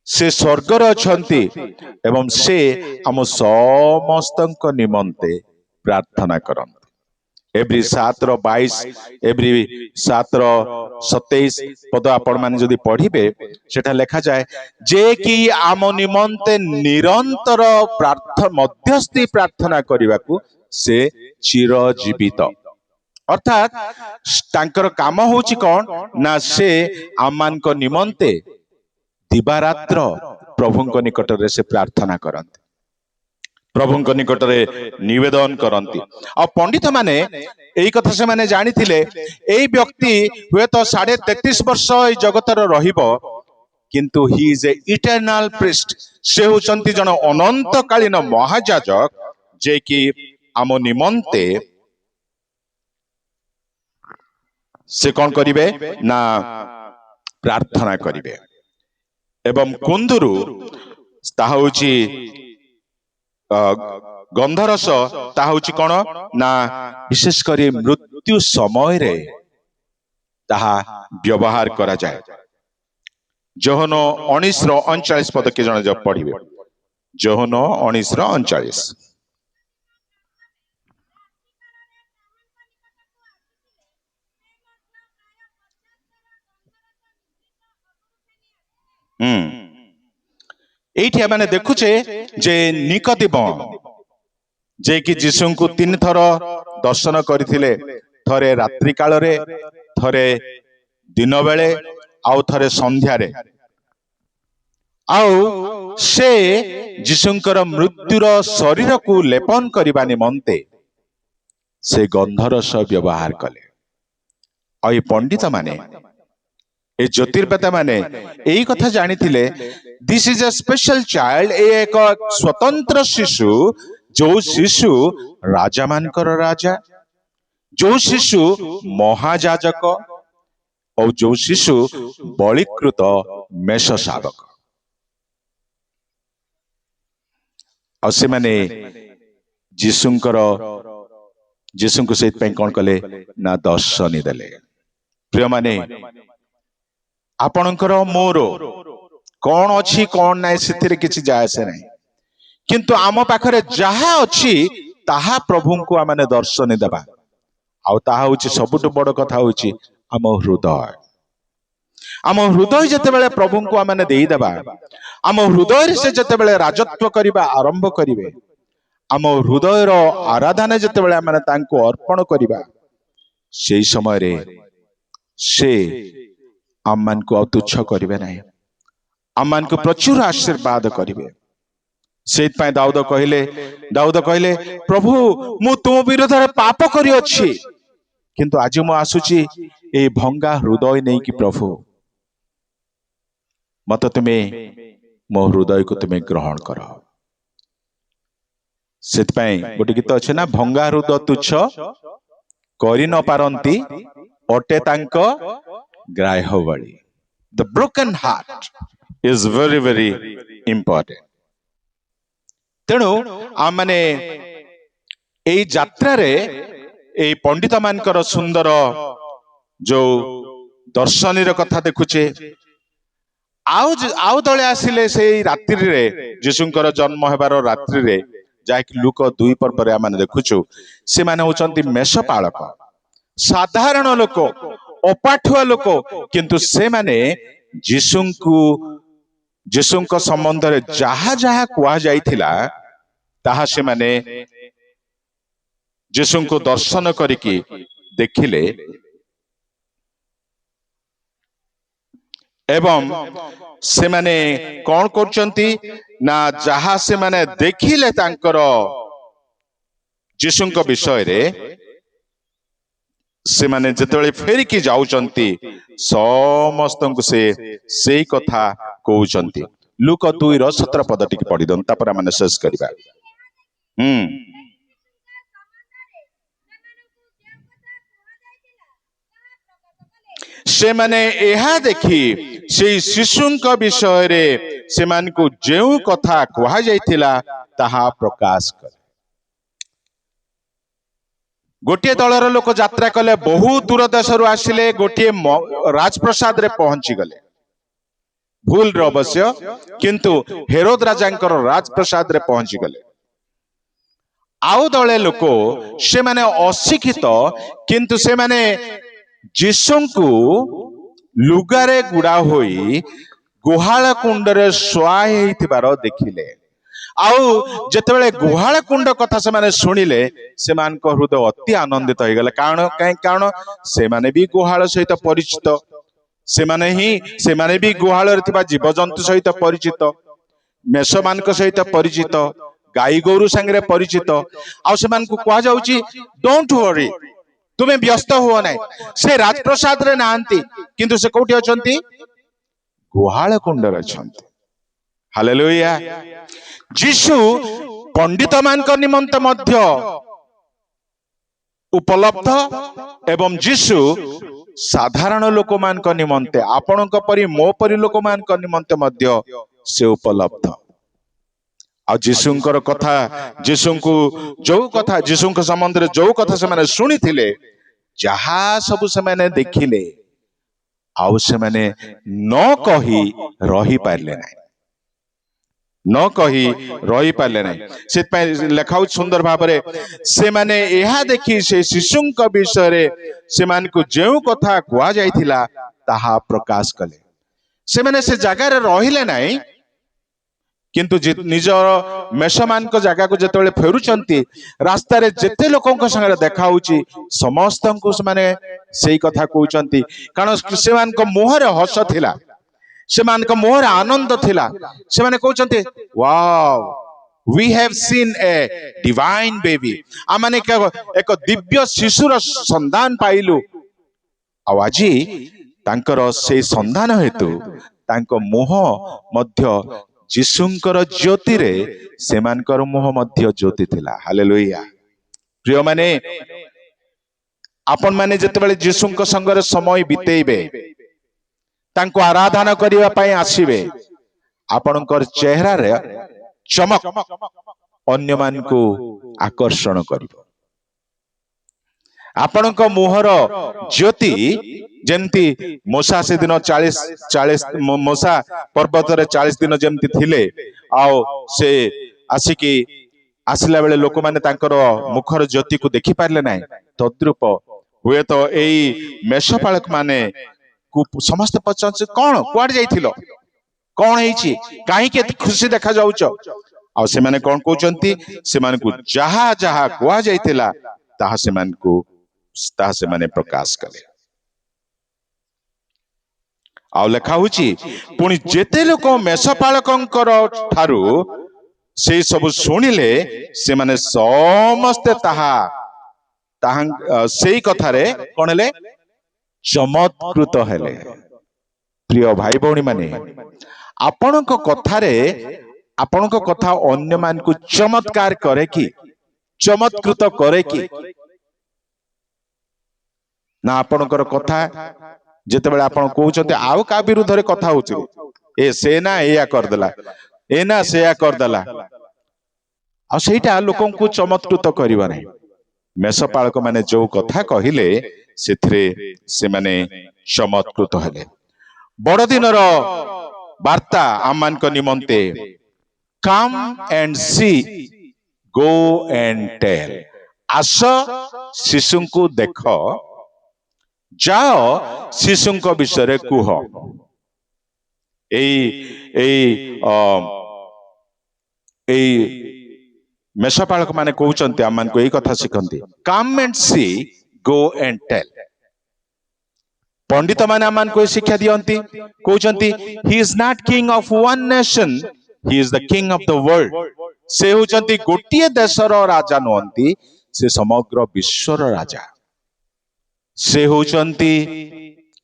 [SPEAKER 2] ସେ ସ୍ୱର୍ଗରେ ଅଛନ୍ତି ଏବଂ ସେ ଆମ ସମସ୍ତଙ୍କ ନିମନ୍ତେ ପ୍ରାର୍ଥନା କରନ୍ତି। ଏଭ୍ରି 7:22 ଏଭ୍ରି 7:27 ପଦ ଆପଣ ମାନେ ଯଦି ପଢିବେ ସେଟା ଲେଖାଯାଏ ଯେ କି ଆମ ନିମନ୍ତେ ନିରନ୍ତର ମଧ୍ୟସ୍ଥି ପ୍ରାର୍ଥନା କରିବାକୁ ସେ ଚିରଜୀବିତ। ଅର୍ଥାତ୍ ତାଙ୍କର କାମ ହଉଛି କଣ ନା ସେ ଆମମାନଙ୍କ ନିମନ୍ତେ ଦିବାରାତ୍ର ପ୍ରଭୁଙ୍କ ନିକଟରେ ସେ ପ୍ରାର୍ଥନା କରନ୍ତି, ପ୍ରଭୁଙ୍କ ନିକଟରେ ନିବେଦନ କରନ୍ତି। ଆଉ ପଣ୍ଡିତ ମାନେ ଏଇ କଥା ସେମାନେ ଜାଣିଥିଲେ, ଏଇ ବ୍ୟକ୍ତି ହୁଏତ 33.5 ବର୍ଷ ଏଇ ଜଗତରେ ରହିବ, କିନ୍ତୁ ହି ଇଜ ଏ ଇଟର୍ନାଲ ପ୍ରିଷ୍ଟ। ସେ ହଉଛନ୍ତି ଜଣେ ଅନନ୍ତକାଳୀନ ମହାଯାଜକ, ଯେ କି ଆମ ନିମନ୍ତେ ସେ କଣ କରିବେ ନା ପ୍ରାର୍ଥନା କରିବେ। ଏବଂ କୁନ୍ଦୁରୁ ତାହା ହଉଛି ଗନ୍ଧରସ, ତାହା ହଉଛି କଣ ନା ବିଶେଷ କରି ମୃତ୍ୟୁ ସମୟରେ ତାହା ବ୍ୟବହାର କରାଯାଏ। ଯୋହନ 19:39 ପଦ କିଏ ଜଣେ ପଢିବେ? ଯୋହନ 19:39। ଏଇଠି ଆମେ ଦେଖୁଛେ ଯେ ନିକୋଦିମ, ଯେ କି ଯୀଶୁଙ୍କୁ 3 ଥର ଦର୍ଶନ କରିଥିଲେ, ଥରେ ରାତ୍ରି କାଳରେ, ଥରେ ଦିନ ବେଳେ, ଆଉ ଥରେ ସନ୍ଧ୍ୟାରେ। ଆଉ ସେ ଯୀଶୁଙ୍କର ମୃତ୍ୟୁର ଶରୀରକୁ ଲେପନ କରିବା ନିମନ୍ତେ ସେ ଗନ୍ଧରସ ବ୍ୟବହାର କଲେ। ଆଉ ଏ ପଣ୍ଡିତ ମାନେ, ଏ ଜ୍ୟୋତିର୍ବେତା ମାନେ ଏଇ କଥା ଜାଣିଥିଲେ, this is a special child, ଏ ଏକ ସ୍ୱତନ୍ତ୍ର ଶିଶୁ, ଯୋଉ ଶିଶୁ ରାଜା ମାନଙ୍କର ରାଜା, ଯୋଉ ଶିଶୁ ମହାଯାଜକ, ଆଉ ଯୋଉ ଶିଶୁ ବଳିକୃତ ମେଷ ଶାବକ। ଆଉ ସେମାନେ ଯୀଶୁଙ୍କୁ ସେଇଥିପାଇଁ କଣ କଲେ ନା ଦର୍ଶନୀ ଦେଲେ। ପ୍ରିୟମାନେ, ଆପଣଙ୍କର ମୋର କଣ ଅଛି କଣ ନାହିଁ ସେଥିରେ କିଛି ଯାଏ ଆସେ ନାହିଁ, କିନ୍ତୁ ଆମ ପାଖରେ ଯାହା ଅଛି ତାହା ପ୍ରଭୁଙ୍କୁ ଆମେ ଦର୍ଶନୀ ଦେବା। ଆଉ ତାହା ହଉଛି ସବୁଠୁ ବଡ କଥା, ହଉଛି ଆମ ହୃଦୟ। ଆମ ହୃଦୟ ଯେତେବେଳେ ପ୍ରଭୁଙ୍କୁ ଆମେ ଦେଇଦେବା, ଆମ ହୃଦୟରେ ସେ ଯେତେବେଳେ ରାଜତ୍ୱ କରିବା ଆରମ୍ଭ କରିବେ, ଆମ ହୃଦୟର ଆରାଧନା ଯେତେବେଳେ ଆମେ ତାଙ୍କୁ ଅର୍ପଣ କରିବା, ସେଇ ସମୟରେ ସେ ଆମମାନଙ୍କୁ ଆଉ ତୁଚ୍ଛ କରିବେ ନାହିଁ, ଆମମାନଙ୍କୁ ପ୍ରଚୁର ଆଶୀର୍ବାଦ କରିବେ। ସେଇଥିପାଇଁ ଦାଉଦ କହିଲେ ପ୍ରଭୁ, ମୁଁ ତୁମ ବିରୋଧରେ ପାପ କରିଅଛି, କିନ୍ତୁ ଆଜି ମୁଁ ଆସୁଛି ଏଇ ଭଙ୍ଗା ହୃଦୟ ନେଇକି, ପ୍ରଭୁ ମତେ ତୁମେ ମୋ ହୃଦୟକୁ ତୁମେ ଗ୍ରହଣ କର। ସେଥିପାଇଁ ଗୋଟେ ଗୀତ ଅଛି ନା, ଭଙ୍ଗା ହୃଦୟ ତୁଚ୍ଛ କରି ନ ପାରନ୍ତି, ଅଟେ ତାଙ୍କ ଗ୍ରାହ୍ୟ ବଳି। The broken heart is very very important. ତେଣୁ ଆମେ ଏଇ ଯାତ୍ରାରେ ଏଇ ପଣ୍ଡିତ ମାନଙ୍କର ସୁନ୍ଦର ଯୋଉ ଦର୍ଶନୀର କଥା ଦେଖୁଛେ। ଆଉ ଦଳେ ଆସିଲେ ସେଇ ରାତ୍ରିରେ, ଯୀଶୁଙ୍କର ଜନ୍ମ ହେବାର ରାତ୍ରିରେ, ଯାହାକି ଲୁକ 2 ପର୍ବରେ ଆମେ ଦେଖୁଛୁ, ସେମାନେ ହଉଛନ୍ତି ମେଷପାଳକ, ସାଧାରଣ ଲୋକ, ଅପାଠୁଆ ଲୋକ, କିନ୍ତୁ ସେମାନେ ଯୀଶୁଙ୍କ ସମ୍ବନ୍ଧରେ ଯାହା ଯାହା କୁହାଯାଇଥିଲା ତାହା ସେମାନେ ଯୀଶୁଙ୍କୁ ଦର୍ଶନ କରିକି ଦେଖିଲେ। ଏବଂ ସେମାନେ କଣ କରୁଛନ୍ତି ନା, ଯାହା ସେମାନେ ଦେଖିଲେ ତାଙ୍କର ଯୀଶୁଙ୍କ ବିଷୟରେ, ସେମାନେ ଯେତେବେଳେ ଫେରିକି ଯାଉଛନ୍ତି ସମସ୍ତଙ୍କୁ ସେଇ କଥା କହୁଛନ୍ତି। ଲୁକ 2:17 ପଦ ଟିକେ ପଢି ଦିଅନ୍ତୁ, ତାପରେ ଆମେ ଶେଷ କରିବା। ସେମାନେ ଏହା ଦେଖି ସେଇ ଶିଶୁଙ୍କ ବିଷୟରେ ସେମାନଙ୍କୁ ଯେଉଁ କଥା କୁହାଯାଇଥିଲା ତାହା ପ୍ରକାଶ କଲେ। ଗୋଟିଏ ଦଳର ଲୋକ ଯାତ୍ରା କଲେ, ବହୁ ଦୂର ଦେଶରୁ ଆସିଲେ, ଗୋଟିଏ ରାଜପ୍ରସାଦରେ ପହଞ୍ଚିଗଲେ। ଭୁଲରେ ଅବଶ୍ୟ, କିନ୍ତୁ ହେରୋଦ ରାଜାଙ୍କର ରାଜପ୍ରସାଦରେ ପହଞ୍ଚିଗଲେ। ଆଉ ଦଳେ ଲୋକ, ସେମାନେ ଅଶିକ୍ଷିତ, କିନ୍ତୁ ସେମାନେ ଯୀଶୁଙ୍କୁ ଲୁଗାରେ ଗୁଡା ହୋଇ ଗୁହାଳ କୁଣ୍ଡରେ ଶୁଆ ହେଇଥିବାର ଦେଖିଲେ। ଆଉ ଯେତେବେଳେ ଗୁହାଳ କୁଣ୍ଡ କଥା ସେମାନେ ଶୁଣିଲେ, ସେମାନଙ୍କ ହୃଦୟ ଅତି ଆନନ୍ଦିତ ହେଇଗଲା। କାରଣ ସେମାନେ ବି ଗୁହାଳ ସହିତ ପରିଚିତ, ସେମାନେ ବି ଗୁହାଳରେ ଥିବା ଜୀବଜନ୍ତୁ ସହିତ ପରିଚିତ, ମେଷମାନଙ୍କ ସହିତ ପରିଚିତ, ଗାଈ ଗୋରୁ ସାଙ୍ଗରେ ପରିଚିତ। ଆଉ ସେମାନଙ୍କୁ କୁହାଯାଉଛି, ଡୋଣ୍ଟ ୱରି, ତୁମେ ବ୍ୟସ୍ତ ହୁଅ ନାହିଁ। ସେ ରାଜପ୍ରସାଦରେ ନାହାନ୍ତି, କିନ୍ତୁ ସେ କୋଉଠି ଅଛନ୍ତି? ଗୁହାଳ କୁଣ୍ଡରେ ଅଛନ୍ତି। ହାଲେଲୁୟା। ଯୀଶୁ ପଣ୍ଡିତ ମାନଙ୍କ ନିମନ୍ତେ ମଧ୍ୟ ଉପଲବ୍ଧ, ଏବଂ ଯୀଶୁ ସାଧାରଣ ଲୋକମାନଙ୍କ ନିମନ୍ତେ, ଆପଣଙ୍କ ପରି ମୋ ପରି ଲୋକମାନଙ୍କ ନିମନ୍ତେ ମଧ୍ୟ ସେ ଉପଲବ୍ଧ। ଆଉ ଯୀଶୁଙ୍କର କଥା, ଯୀଶୁଙ୍କ ସମ୍ବନ୍ଧରେ ଯୋଉ କଥା ସେମାନେ ଶୁଣିଥିଲେ, ଯାହା ସବୁ ସେମାନେ ଦେଖିଲେ, ଆଉ ସେମାନେ ନ କହି ରହିପାରିଲେ ନାହିଁ। ସେଥିପାଇଁ ଲେଖା ହଉଛି ସୁନ୍ଦର ଭାବରେ, ସେମାନେ ଏହା ଦେଖି ସେ ଶିଶୁଙ୍କ ବିଷୟରେ ସେମାନଙ୍କୁ ଯେଉଁ କଥା କୁହାଯାଇଥିଲା ତାହା ପ୍ରକାଶ କଲେ। ସେମାନେ ସେ ଜାଗାରେ ରହିଲେ ନାହିଁ, କିନ୍ତୁ ନିଜର ମେଷମାନଙ୍କ ଜାଗାକୁ ଯେତେବେଳେ ଫେରୁଛନ୍ତି, ରାସ୍ତାରେ ଯେତେ ଲୋକଙ୍କ ସାଙ୍ଗରେ ଦେଖା ହଉଛି, ସମସ୍ତଙ୍କୁ ସେମାନେ ସେଇ କଥା କହୁଛନ୍ତି। କାରଣ ସେମାନଙ୍କ ମୁହଁରେ ହସ ଥିଲା, ସେମାନଙ୍କ ମୁହଁରେ ଆନନ୍ଦ ଥିଲା। ସେମାନେ କହୁଛନ୍ତି, wow, we have seen a divine baby, ଆମମାନେ ଏକ ଦିବ୍ୟ ଶିଶୁର ସନ୍ଧାନ ପାଇଲୁ। ଆଉ ଆଜି ତାଙ୍କର ସେଇ ସନ୍ଧାନ ହେତୁ ତାଙ୍କ ମୁହଁ ମଧ୍ୟ ଯୀଶୁଙ୍କର ଜ୍ୟୋତିରେ, ସେମାନଙ୍କର ମୁହଁ ମଧ୍ୟ ଜ୍ୟୋତି ଥିଲା। ହାଲେଲୁୟା। ପ୍ରିୟମାନେ, ଆପଣମାନେ ଯେତେବେଳେ ଯୀଶୁଙ୍କ ସଙ୍ଗରେ ସମୟ ବିତେଇବେ, ତାଙ୍କୁ ଆରାଧନା କରିବା ପାଇଁ ଆସିବେ, ଆପଣଙ୍କର ଚେହେରାରେ ଚମକ ଅନ୍ୟମାନଙ୍କୁ ଆକର୍ଷଣ କରିବ। ଆପଣଙ୍କ ମୁହଁର ଜ୍ୟୋତି, ଯେମିତି ମୋଶା ସେଦିନ 40 ମୋଶା ପର୍ବତରେ 40 ଦିନ ଯେମିତି ଥିଲେ, ଆଉ ସେ ଆସିଲା ବେଳେ ଲୋକମାନେ ତାଙ୍କର ମୁଖର ଜ୍ୟୋତିକୁ ଦେଖି ପାରିଲେ ନାହିଁ, ତଦ୍ରୂପ ହୁଏତ ଏଇ ମେଷପାଳକ ମାନେ ସମସ୍ତେ ପଚାରୁଛନ୍ତି, କଣ, କୁଆଡେ ଯାଇଥିଲ, କଣ ହେଇଛି, କାହିଁକି ଏତେ ଖୁସି ଦେଖା ଯାଉଛ? ଆଉ ସେମାନେ କଣ କହୁଛନ୍ତି? ସେମାନଙ୍କୁ ଯାହା ଯାହା କୁହାଯାଇଥିଲା ତାହା ସେମାନେ ପ୍ରକାଶ କଲେ। ଆଉ ଲେଖା ହଉଛି, ପୁଣି ଯେତେ ଲୋକ ମେଷପାଳକଙ୍କର ଠାରୁ ସେଇ ସବୁ ଶୁଣିଲେ, ସେମାନେ ସମସ୍ତେ ସେଇ କଥାରେ କଣ ହେଲେ? ଚମତ୍କୃତ ହେଲେ। ପ୍ରିୟ ଭାଇ ଭଉଣୀ ମାନେ, ଆପଣଙ୍କ କଥା ଅନ୍ୟମାନଙ୍କୁ ଚମତ୍କାର କରେ କି, ଚମତ୍କୃତ କରେ କି? ନା ଆପଣଙ୍କର କଥା ଯେତେବେଳେ ଆପଣ କହୁଛନ୍ତି, ଆଉ କାହା ବିରୁଦ୍ଧରେ କଥା ହଉଛି, ସେ ନା ଏଇଆ କରିଦେଲା, ଏ ନା ସେଇଆ କରିଦେଲା, ଆଉ ସେଇଟା ଲୋକଙ୍କୁ ଚମତ୍କୃତ କରିବ ନାହିଁ। ମେଷପାଳକ ମାନେ ଯୋଉ କଥା କହିଲେ, ସେଥିରେ ସେମାନେ ଚମତ୍କୃତ ହେଲେ। ବଡଦିନର ବାର୍ତ୍ତା ଆମମାନଙ୍କ ନିମନ୍ତେ, come and see, go and tell, ଆସ ଶିଶୁଙ୍କୁ ଦେଖ, ଯାଅ ଶିଶୁଙ୍କ ବିଷୟରେ କୁହ। ଏଇ ମେଷପାଳକ ମାନେ କହୁଛନ୍ତି, ଆମମାନଙ୍କୁ ଏଇ କଥା ଶିଖନ୍ତି, come and see, go and tell। ପଣ୍ଡିତ ମାନେ ଆମମାନଙ୍କୁ ଏ ଶିକ୍ଷା ଦିଅନ୍ତି, କହୁଛନ୍ତି, he is not king of one nation, he is the king of the world। ସେ ହଉଛନ୍ତି ଗୋଟିଏ ଦେଶର ରାଜା ନୁହନ୍ତି, ସେ ସମଗ୍ର ବିଶ୍ୱର ରାଜା। ସେ ହଉଛନ୍ତି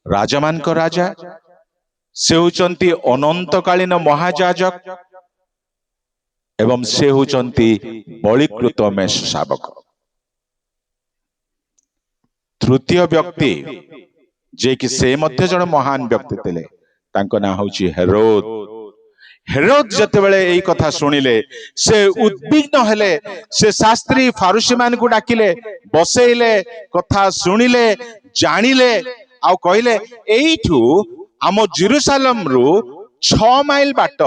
[SPEAKER 2] ରାଜାମାନଙ୍କ ରାଜା, ସେ ହଉଛନ୍ତି ଅନନ୍ତକାଳୀନ ମହାଯାଜକ, ଏବଂ ସେ ହଉଛନ୍ତି ବଳିକୃତ ମେଷ ଶାବକ। ତୃତୀୟ ବ୍ୟକ୍ତି जे कि से मध्य जड़े महान व्यक्ति थे तांको ना होची हेरोद। हेरोद जतेबेले एई कथा सुनिले से उद्विग्न हेले, से शास्त्री फारुसी मान को डाकिले, बसेइले, कथा सुनिले, जानिले आउ कहिले एइठू आम जेरूशलेम रु 6 माइल बाट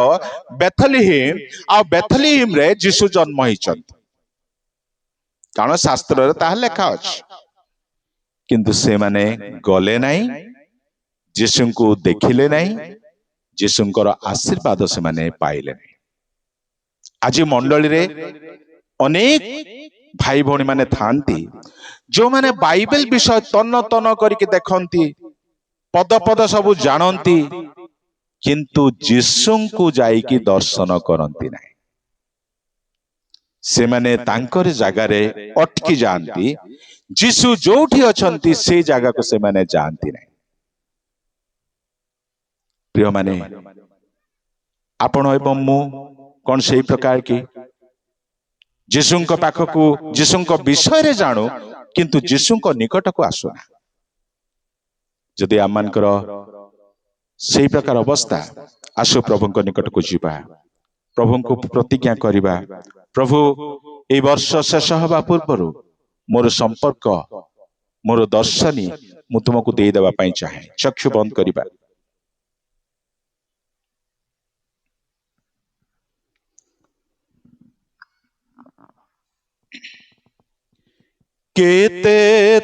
[SPEAKER 2] बेथलेहेम आ बेथलेहेम रे यीशु जन्म होइछन्ति, कारण शास्त्र रे ताहा लेखा अछि। किंतु से माने गले नाही, यीशु को देखिले नाही, यीशुंकर आशीर्वाद से माने पाइले नहीं। आज मंडली रे अनेक भाई भौणी माने थांती जो माने बाइबल विषय तन तन करके देखंती, पद पद सब जानती, किंतु यीशु को जाइकी दर्शन करंती नहीं। से माने तांकर जगह रे अटकी जानती, यीशु जोठी अछंती से जगह को से माने जानती नहीं। प्रिय माने आपण एवं मु कौन से प्रकार की यीशुंक पाखकू यीशुंक विषय रे जानू, किंतु यीशुंक निकट को आसुना। जदि आमनकर से प्रकार अवस्था, आसु प्रभुंक निकट को जीवा, प्रभुंक प्रतिज्ञा करिबा, प्रभु ए वर्ष शेष हवा पूर्व मोर संपर्क मोर दर्शनी मु तुमको दे देबा पई चाहे। चक्षु बंद करिबा। केते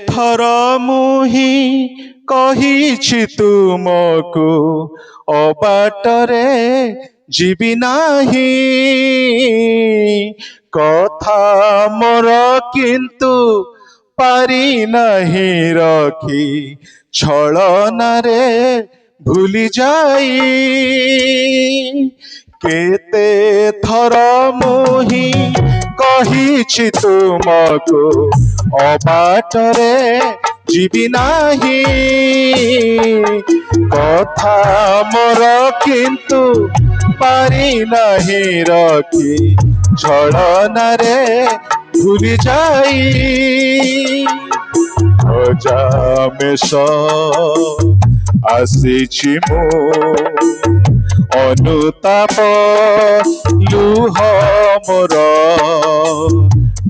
[SPEAKER 2] थर मुही कहिछि तुमको अबाटरे जीवी नाही, कथा मोर किंतु पारी नहीं रखी, छलनारे भूली जाई। केते थर मुही कहिछि तुमको अबाटरे जीवी नाही, कथा मोर किंतु पारी नहीं रखी, छलनारे भूली जाई। अजामेश आसीछि मो अनुताप लुह मोर,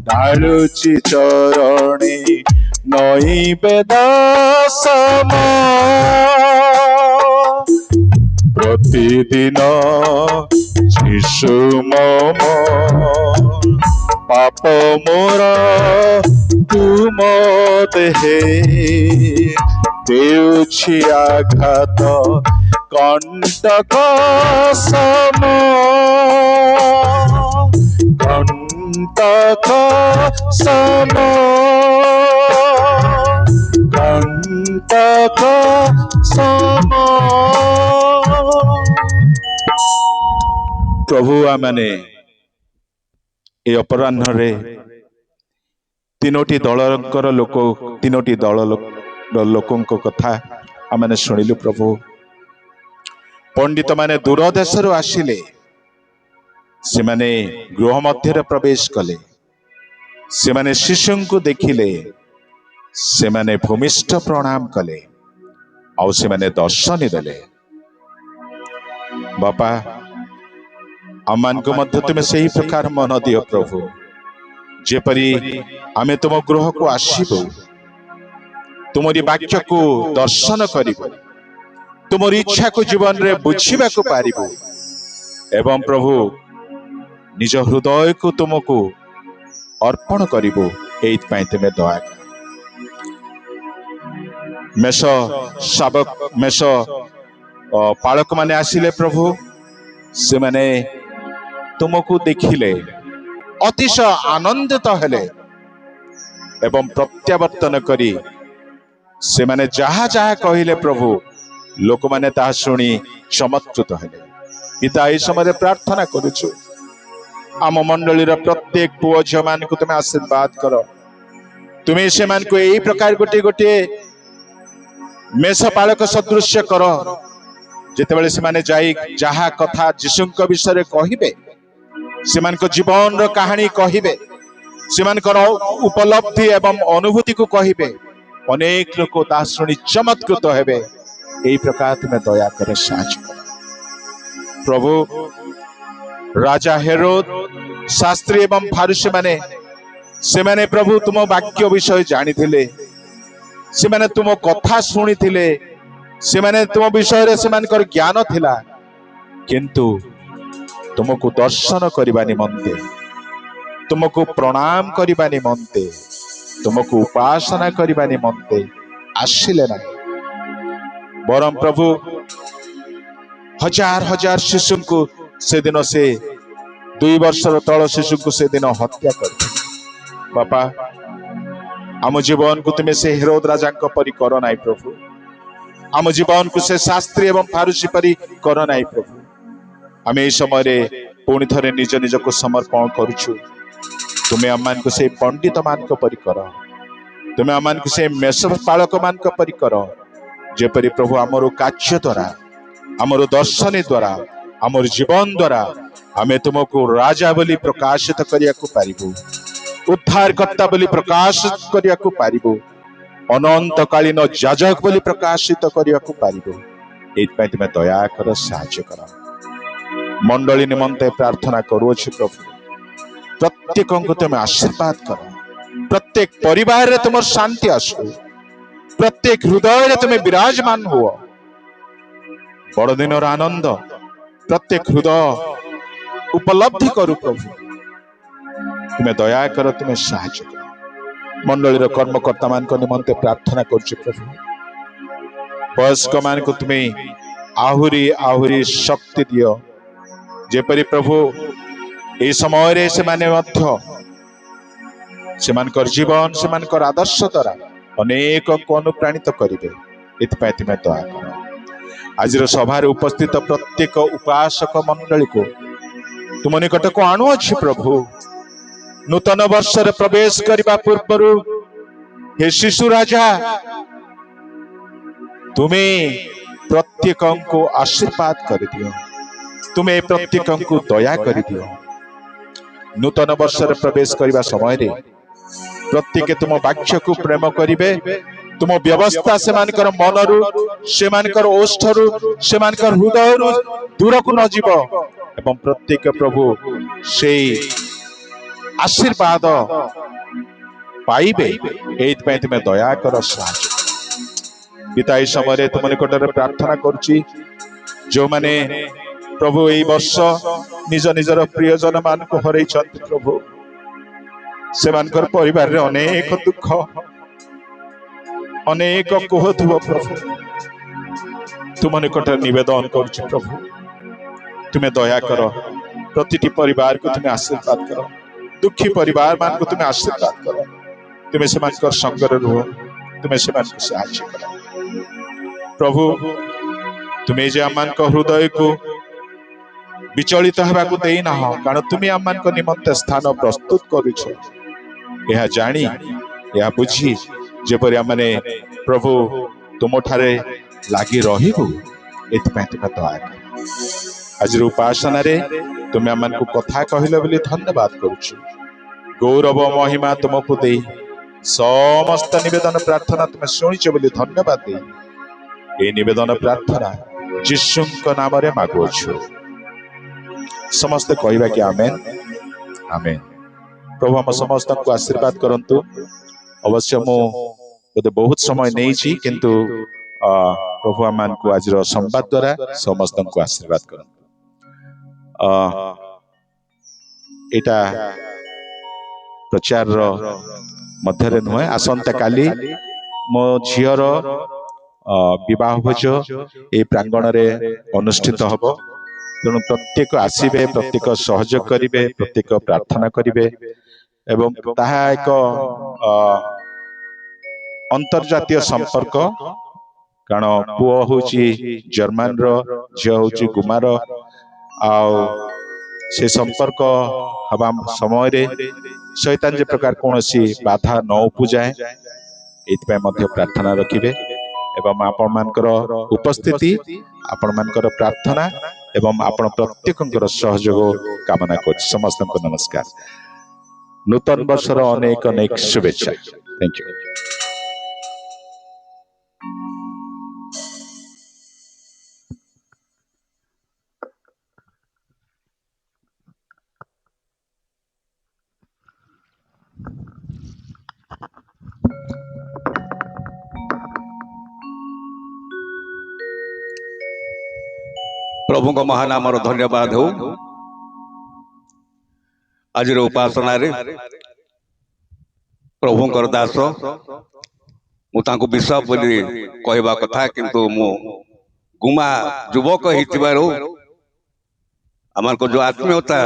[SPEAKER 2] ढालुछि चरणे नई बेदसम, प्रतिदिन यीशु मम पाप मोर तुम देहे, देउछि आघात कंटक सम, कंटक सम, कंटक सम। प्रभु आमने ए अपराह्न रे तीनोटी दलकर लोक, तीनोटी दल लोकों कथा आमने शुणिलु। प्रभु पंडित माने दूर देश आसिले, से माने गृह मध्य प्रवेश कले, से माने शिशु को देखिले, से माने भूमिष्ठ प्रणाम कले, और से माने दर्शन देले। बापा आमान को मध्य तुम्हें सही प्रकार मन दियो प्रभु, जेपरी आमे तुम गृह को आसीबो, तुमरी वाक्य को दर्शन करिबो, तुमरी इच्छा को जीवन रे बुझिबा को पारिबो, एवं प्रभु निज हृदय को तुमको अर्पण करिबो। एइत पई तुमे दया कर। मेष शाबक मेष पालक माने आसिले प्रभु, से माने तुमको देखिले अतिशय आनंदित हेले, एवं प्रत्यावर्तन करी से माने जहा जहा कहिले प्रभु लोक माने ताहा शुणी चमत्कृत हेले। पिता ए समय प्रार्थना करुछु, आम मंडलीर प्रत्येक पुओ झियो मान को तुम आशीर्वाद कर। तुम्हें से मान को यही प्रकार गोटे गोटे मेष पालक सदृश्य कर, जेतेबेले से माने जाई जहा कथा यीशुंक विषय कहिबे, से मान को जीवन रो कहानी कहिबे, से मान को उपलब्धि एवं अनुभूति को कहिबे, ଅନେକ ଲୋକ ତାହା ଶୁଣି ଚମତ୍କୃତ ହେବେ। এই ପ୍ରକାର ତୁମେ ଦୟାକରି ସାହାଯ୍ୟ କର ପ୍ରଭୁ। ରାଜା ହେରୋଦ, ଶାସ୍ତ୍ରୀ ଏବଂ ଫାରୁସୀ ମାନେ, ସେମାନେ ପ୍ରଭୁ ତୁମ ବାକ୍ୟ ବିଷୟ ଜାଣିଥିଲେ, ସେମାନେ ତୁମ କଥା ଶୁଣିଥିଲେ, ସେମାନେ ତୁମ ବିଷୟରେ ସେମାନଙ୍କର ଜ୍ଞାନ ଥିଲା, କିନ୍ତୁ ତୁମକୁ ଦର୍ଶନ କରିବା ନିମନ୍ତେ, ତୁମକୁ ପ୍ରଣାମ କରିବା ନିମନ୍ତେ, ତୁମକୁ ଉପାସନା କରିବା ନିମନ୍ତେ ଆସିଲେ ନାହିଁ। ବରଂ ପ୍ରଭୁ ହଜାର ହଜାର ଶିଶୁଙ୍କୁ ସେଦିନ, ସେ 2 ବର୍ଷର ତଳ ଶିଶୁଙ୍କୁ ସେଦିନ ହତ୍ୟା କରିଥିଲେ। ବାପା, ଆମ ଜୀବନକୁ ତୁମେ ସେ ହେରୋଦ ରାଜାଙ୍କ ପରି କର ନାହିଁ ପ୍ରଭୁ। ଆମ ଜୀବନକୁ ସେ ଶାସ୍ତ୍ରୀ ଏବଂ ଫାରୁସୀ ପରି କର ନାହିଁ ପ୍ରଭୁ। ଆମେ ଏହି ସମୟରେ ପୁଣି ଥରେ ନିଜ ନିଜକୁ ସମର୍ପଣ କରୁଛୁ। ତୁମେ ଆମମାନଙ୍କୁ ସେ ପଣ୍ଡିତ ମାନଙ୍କ ପରି କର, ତୁମେ ଆମମାନଙ୍କୁ ସେ ମେଷପାଳକ ମାନଙ୍କ ପରି କର, ଯେପରି ପ୍ରଭୁ ଆମର କାର୍ଯ୍ୟ ଦ୍ୱାରା, ଆମର ଦର୍ଶନୀ ଦ୍ୱାରା, ଆମର ଜୀବନ ଦ୍ୱାରା ଆମେ ତୁମକୁ ରାଜା ବୋଲି ପ୍ରକାଶିତ କରିବାକୁ ପାରିବୁ, ଉଦ୍ଧାରକର୍ତ୍ତା ବୋଲି ପ୍ରକାଶିତ କରିବାକୁ ପାରିବୁ, ଅନନ୍ତକାଳୀନ ଯାଜକ ବୋଲି ପ୍ରକାଶିତ କରିବାକୁ ପାରିବୁ। ଏଇଥିପାଇଁ ତୁମେ ଦୟାକର, ସାହାଯ୍ୟ କର। ମଣ୍ଡଳୀ ନିମନ୍ତେ ପ୍ରାର୍ଥନା କରୁଅଛି ପ୍ରଭୁ। ପ୍ରତ୍ୟେକଙ୍କୁ ତୁମେ ଆଶୀର୍ବାଦ କର। ପ୍ରତ୍ୟେକ ପରିବାରରେ ତୁମର ଶାନ୍ତି ଆସୁ। ପ୍ରତ୍ୟେକ ହୃଦୟରେ ତୁମେ ବିରାଜମାନ ହୁଅ। ବଡ଼ଦିନର ଆନନ୍ଦ ପ୍ରତ୍ୟେକ ହୃଦୟ ଉପଲବ୍ଧି କରୁ ପ୍ରଭୁ। ତୁମେ ଦୟାକର, ତୁମେ ସାହାଯ୍ୟ କର। ମଣ୍ଡଳୀର କର୍ମକର୍ତ୍ତା ମାନଙ୍କ ନିମନ୍ତେ ପ୍ରାର୍ଥନା କରୁଛି ପ୍ରଭୁ। ବୟସ୍କ ମାନଙ୍କୁ ତୁମେ ଆହୁରି ଆହୁରି ଶକ୍ତି ଦିଅ, ଯେପରି ପ୍ରଭୁ এই ସମୟରେ ସେମାନେ ମଧ୍ୟ ସେମାନଙ୍କର ଜୀବନ, ସେମାନଙ୍କର ଆଦର୍ଶ ଦ୍ୱାରା ଅନେକଙ୍କୁ ଅନୁପ୍ରାଣିତ କରିବେ। ଏଥିପାଇଁ ତୁମେ ଦୟା କର। ଆଜିର ସଭାରେ ଉପସ୍ଥିତ ପ୍ରତ୍ୟେକ ଉପାସକ ମଣ୍ଡଳୀକୁ ତୁମ ନିକଟକୁ ଆଣୁଅଛି ପ୍ରଭୁ। ନୂତନ ବର୍ଷରେ ପ୍ରବେଶ କରିବା ପୂର୍ବରୁ ହେ ଶିଶୁ ରାଜା, ତୁମେ ପ୍ରତ୍ୟେକଙ୍କୁ ଆଶୀର୍ବାଦ କରିଦିଅ, ତୁମେ ପ୍ରତ୍ୟେକଙ୍କୁ ଦୟା କରିଦିଅ। ନୂତନ ବର୍ଷରେ ପ୍ରବେଶ କରିବା ସମୟରେ ପ୍ରତ୍ୟେକେ ତୁମ ବାକ୍ୟକୁ ପ୍ରେମ କରିବେ। ତୁମ ବ୍ୟବସ୍ଥା ସେମାନଙ୍କର ମନରୁ, ସେମାନଙ୍କର ଓଷ୍ଠରୁ, ସେମାନଙ୍କର ହୃଦୟରୁ ଦୂରକୁ ନ ଯିବ ଏବଂ ପ୍ରତ୍ୟେକ ପ୍ରଭୁ ସେଇ ଆଶୀର୍ବାଦ ପାଇବେ। ଏଇଥିପାଇଁ ତୁମେ ଦୟାକର, ସାହାଯ୍ୟ କର। ପିତା, ଏହି ସମୟରେ ତୁମ ନିକଟରେ ପ୍ରାର୍ଥନା କରୁଛି, ଯେଉଁମାନେ ପ୍ରଭୁ ଏଇ ବର୍ଷ ନିଜ ନିଜର ପ୍ରିୟଜନ ମାନଙ୍କୁ ହରେଇଛନ୍ତି ପ୍ରଭୁ, ସେମାନଙ୍କର ପରିବାରରେ ଅନେକ ଦୁଃଖ, ଅନେକ କୋହ ଥିବ ପ୍ରଭୁ। ତୁମ ନିକଟରେ ନିବେଦନ କରୁଛି ପ୍ରଭୁ, ତୁମେ ଦୟା କର। ପ୍ରତିଟି ପରିବାରକୁ ତୁମେ ଆଶୀର୍ବାଦ କର। ଦୁଃଖୀ ପରିବାର ମାନଙ୍କୁ ତୁମେ ଆଶୀର୍ବାଦ କର। ତୁମେ ସେମାନଙ୍କର ସଙ୍ଗରେ ରୁହ, ତୁମେ ସେମାନଙ୍କୁ ସାହାଯ୍ୟ କର ପ୍ରଭୁ। ତୁମେ ଯେ ଆମମାନଙ୍କ ହୃଦୟକୁ ବିଚଳିତ ହେବାକୁ ଦେଇନାହ, କାରଣ ତୁମେ ଆମମାନଙ୍କ ନିମନ୍ତେ ସ୍ଥାନ ପ୍ରସ୍ତୁତ କରୁଛ। ଏହା ଜାଣି, ଏହା ବୁଝି, ଯେପରି ଆମମାନେ ପ୍ରଭୁ ତୁମଠାରେ ଲାଗି ରହିବୁ, ଏଥିପାଇଁ ତୁମେ ଦୟା କର। ଆଜିର ଉପାସନାରେ ତୁମେ ଆମମାନଙ୍କୁ କଥା କହିଲ ବୋଲି ଧନ୍ୟବାଦ କରୁଛୁ। ଗୌରବ ମହିମା ତୁମକୁ ଦେଇ ସମସ୍ତ ନିବେଦନ ପ୍ରାର୍ଥନା ତୁମେ ଶୁଣିଛ ବୋଲି ଧନ୍ୟବାଦ ଦେଇ এই নিবেদন প্রার্থনা যিশুଙ୍କ ନାମରେ ମାଗୁଅଛୁ। ସମସ୍ତେ କହିବା କି ଆମେନ୍, ଆମେନ୍। ପ୍ରଭୁ ଆମ ସମସ୍ତଙ୍କୁ ଆଶୀର୍ବାଦ କରନ୍ତୁ। ଅବଶ୍ୟ ମୁଁ ବୋଧେ ବହୁତ ସମୟ ନେଇଛି, କିନ୍ତୁ ପ୍ରଭୁ ଆମମାନଙ୍କୁ ଆଜିର ସମ୍ବାଦ ଦ୍ୱାରା ସମସ୍ତଙ୍କୁ ଆଶୀର୍ବାଦ କରନ୍ତୁ। ଏଇଟା ପ୍ରଚାରର ମଧ୍ୟରେ ନୁହେଁ। ଆସନ୍ତା କାଲି ମୋ ଝିଅର ବିବାହ ଭୋଜ এই ପ୍ରାଙ୍ଗଣରେ ଅନୁଷ୍ଠିତ ହେବ। ତେଣୁ ପ୍ରତ୍ୟେକ ଆସିବେ, ପ୍ରତ୍ୟେକ ସହଯୋଗ କରିବେ, ପ୍ରତ୍ୟେକ ପ୍ରାର୍ଥନା କରିବେ ଏବଂ ତାହା ଏକ ଅନ୍ତର୍ଜାତୀୟ ସମ୍ପର୍କ। କାରଣ ପୁଅ ହେଉଛି ଜର୍ମାନର, ଝିଅ ହେଉଛି ଗୁମାର। ଆଉ ସେ ସମ୍ପର୍କ ହେବା ସମୟରେ ଶୈତାନ ଯେ ପ୍ରକାର କୌଣସି ବାଧା ନ ଉପୁଜାଏ, ଏଇଥିପାଇଁ ମଧ୍ୟ ପ୍ରାର୍ଥନା ରଖିବେ। ଏବଂ ଆପଣମାନଙ୍କର ଉପସ୍ଥିତି, ଆପଣମାନଙ୍କର ପ୍ରାର୍ଥନା ଏବଂ ଆପଣ ପ୍ରତ୍ୟେକଙ୍କର ସହଯୋଗ କାମନା କରୁଛି। ସମସ୍ତଙ୍କୁ ନମସ୍କାର। ନୂତନ ବର୍ଷର ଅନେକ ଅନେକ ଶୁଭେଚ୍ଛା। Thank you.
[SPEAKER 4] प्रभु महानाम धन्यवाद हो। आज उपासना प्रभुंकर दास मुझे विश्वास बोली कहवा कथा किंतु मु गुमा युवक हो आम जो आत्मीयता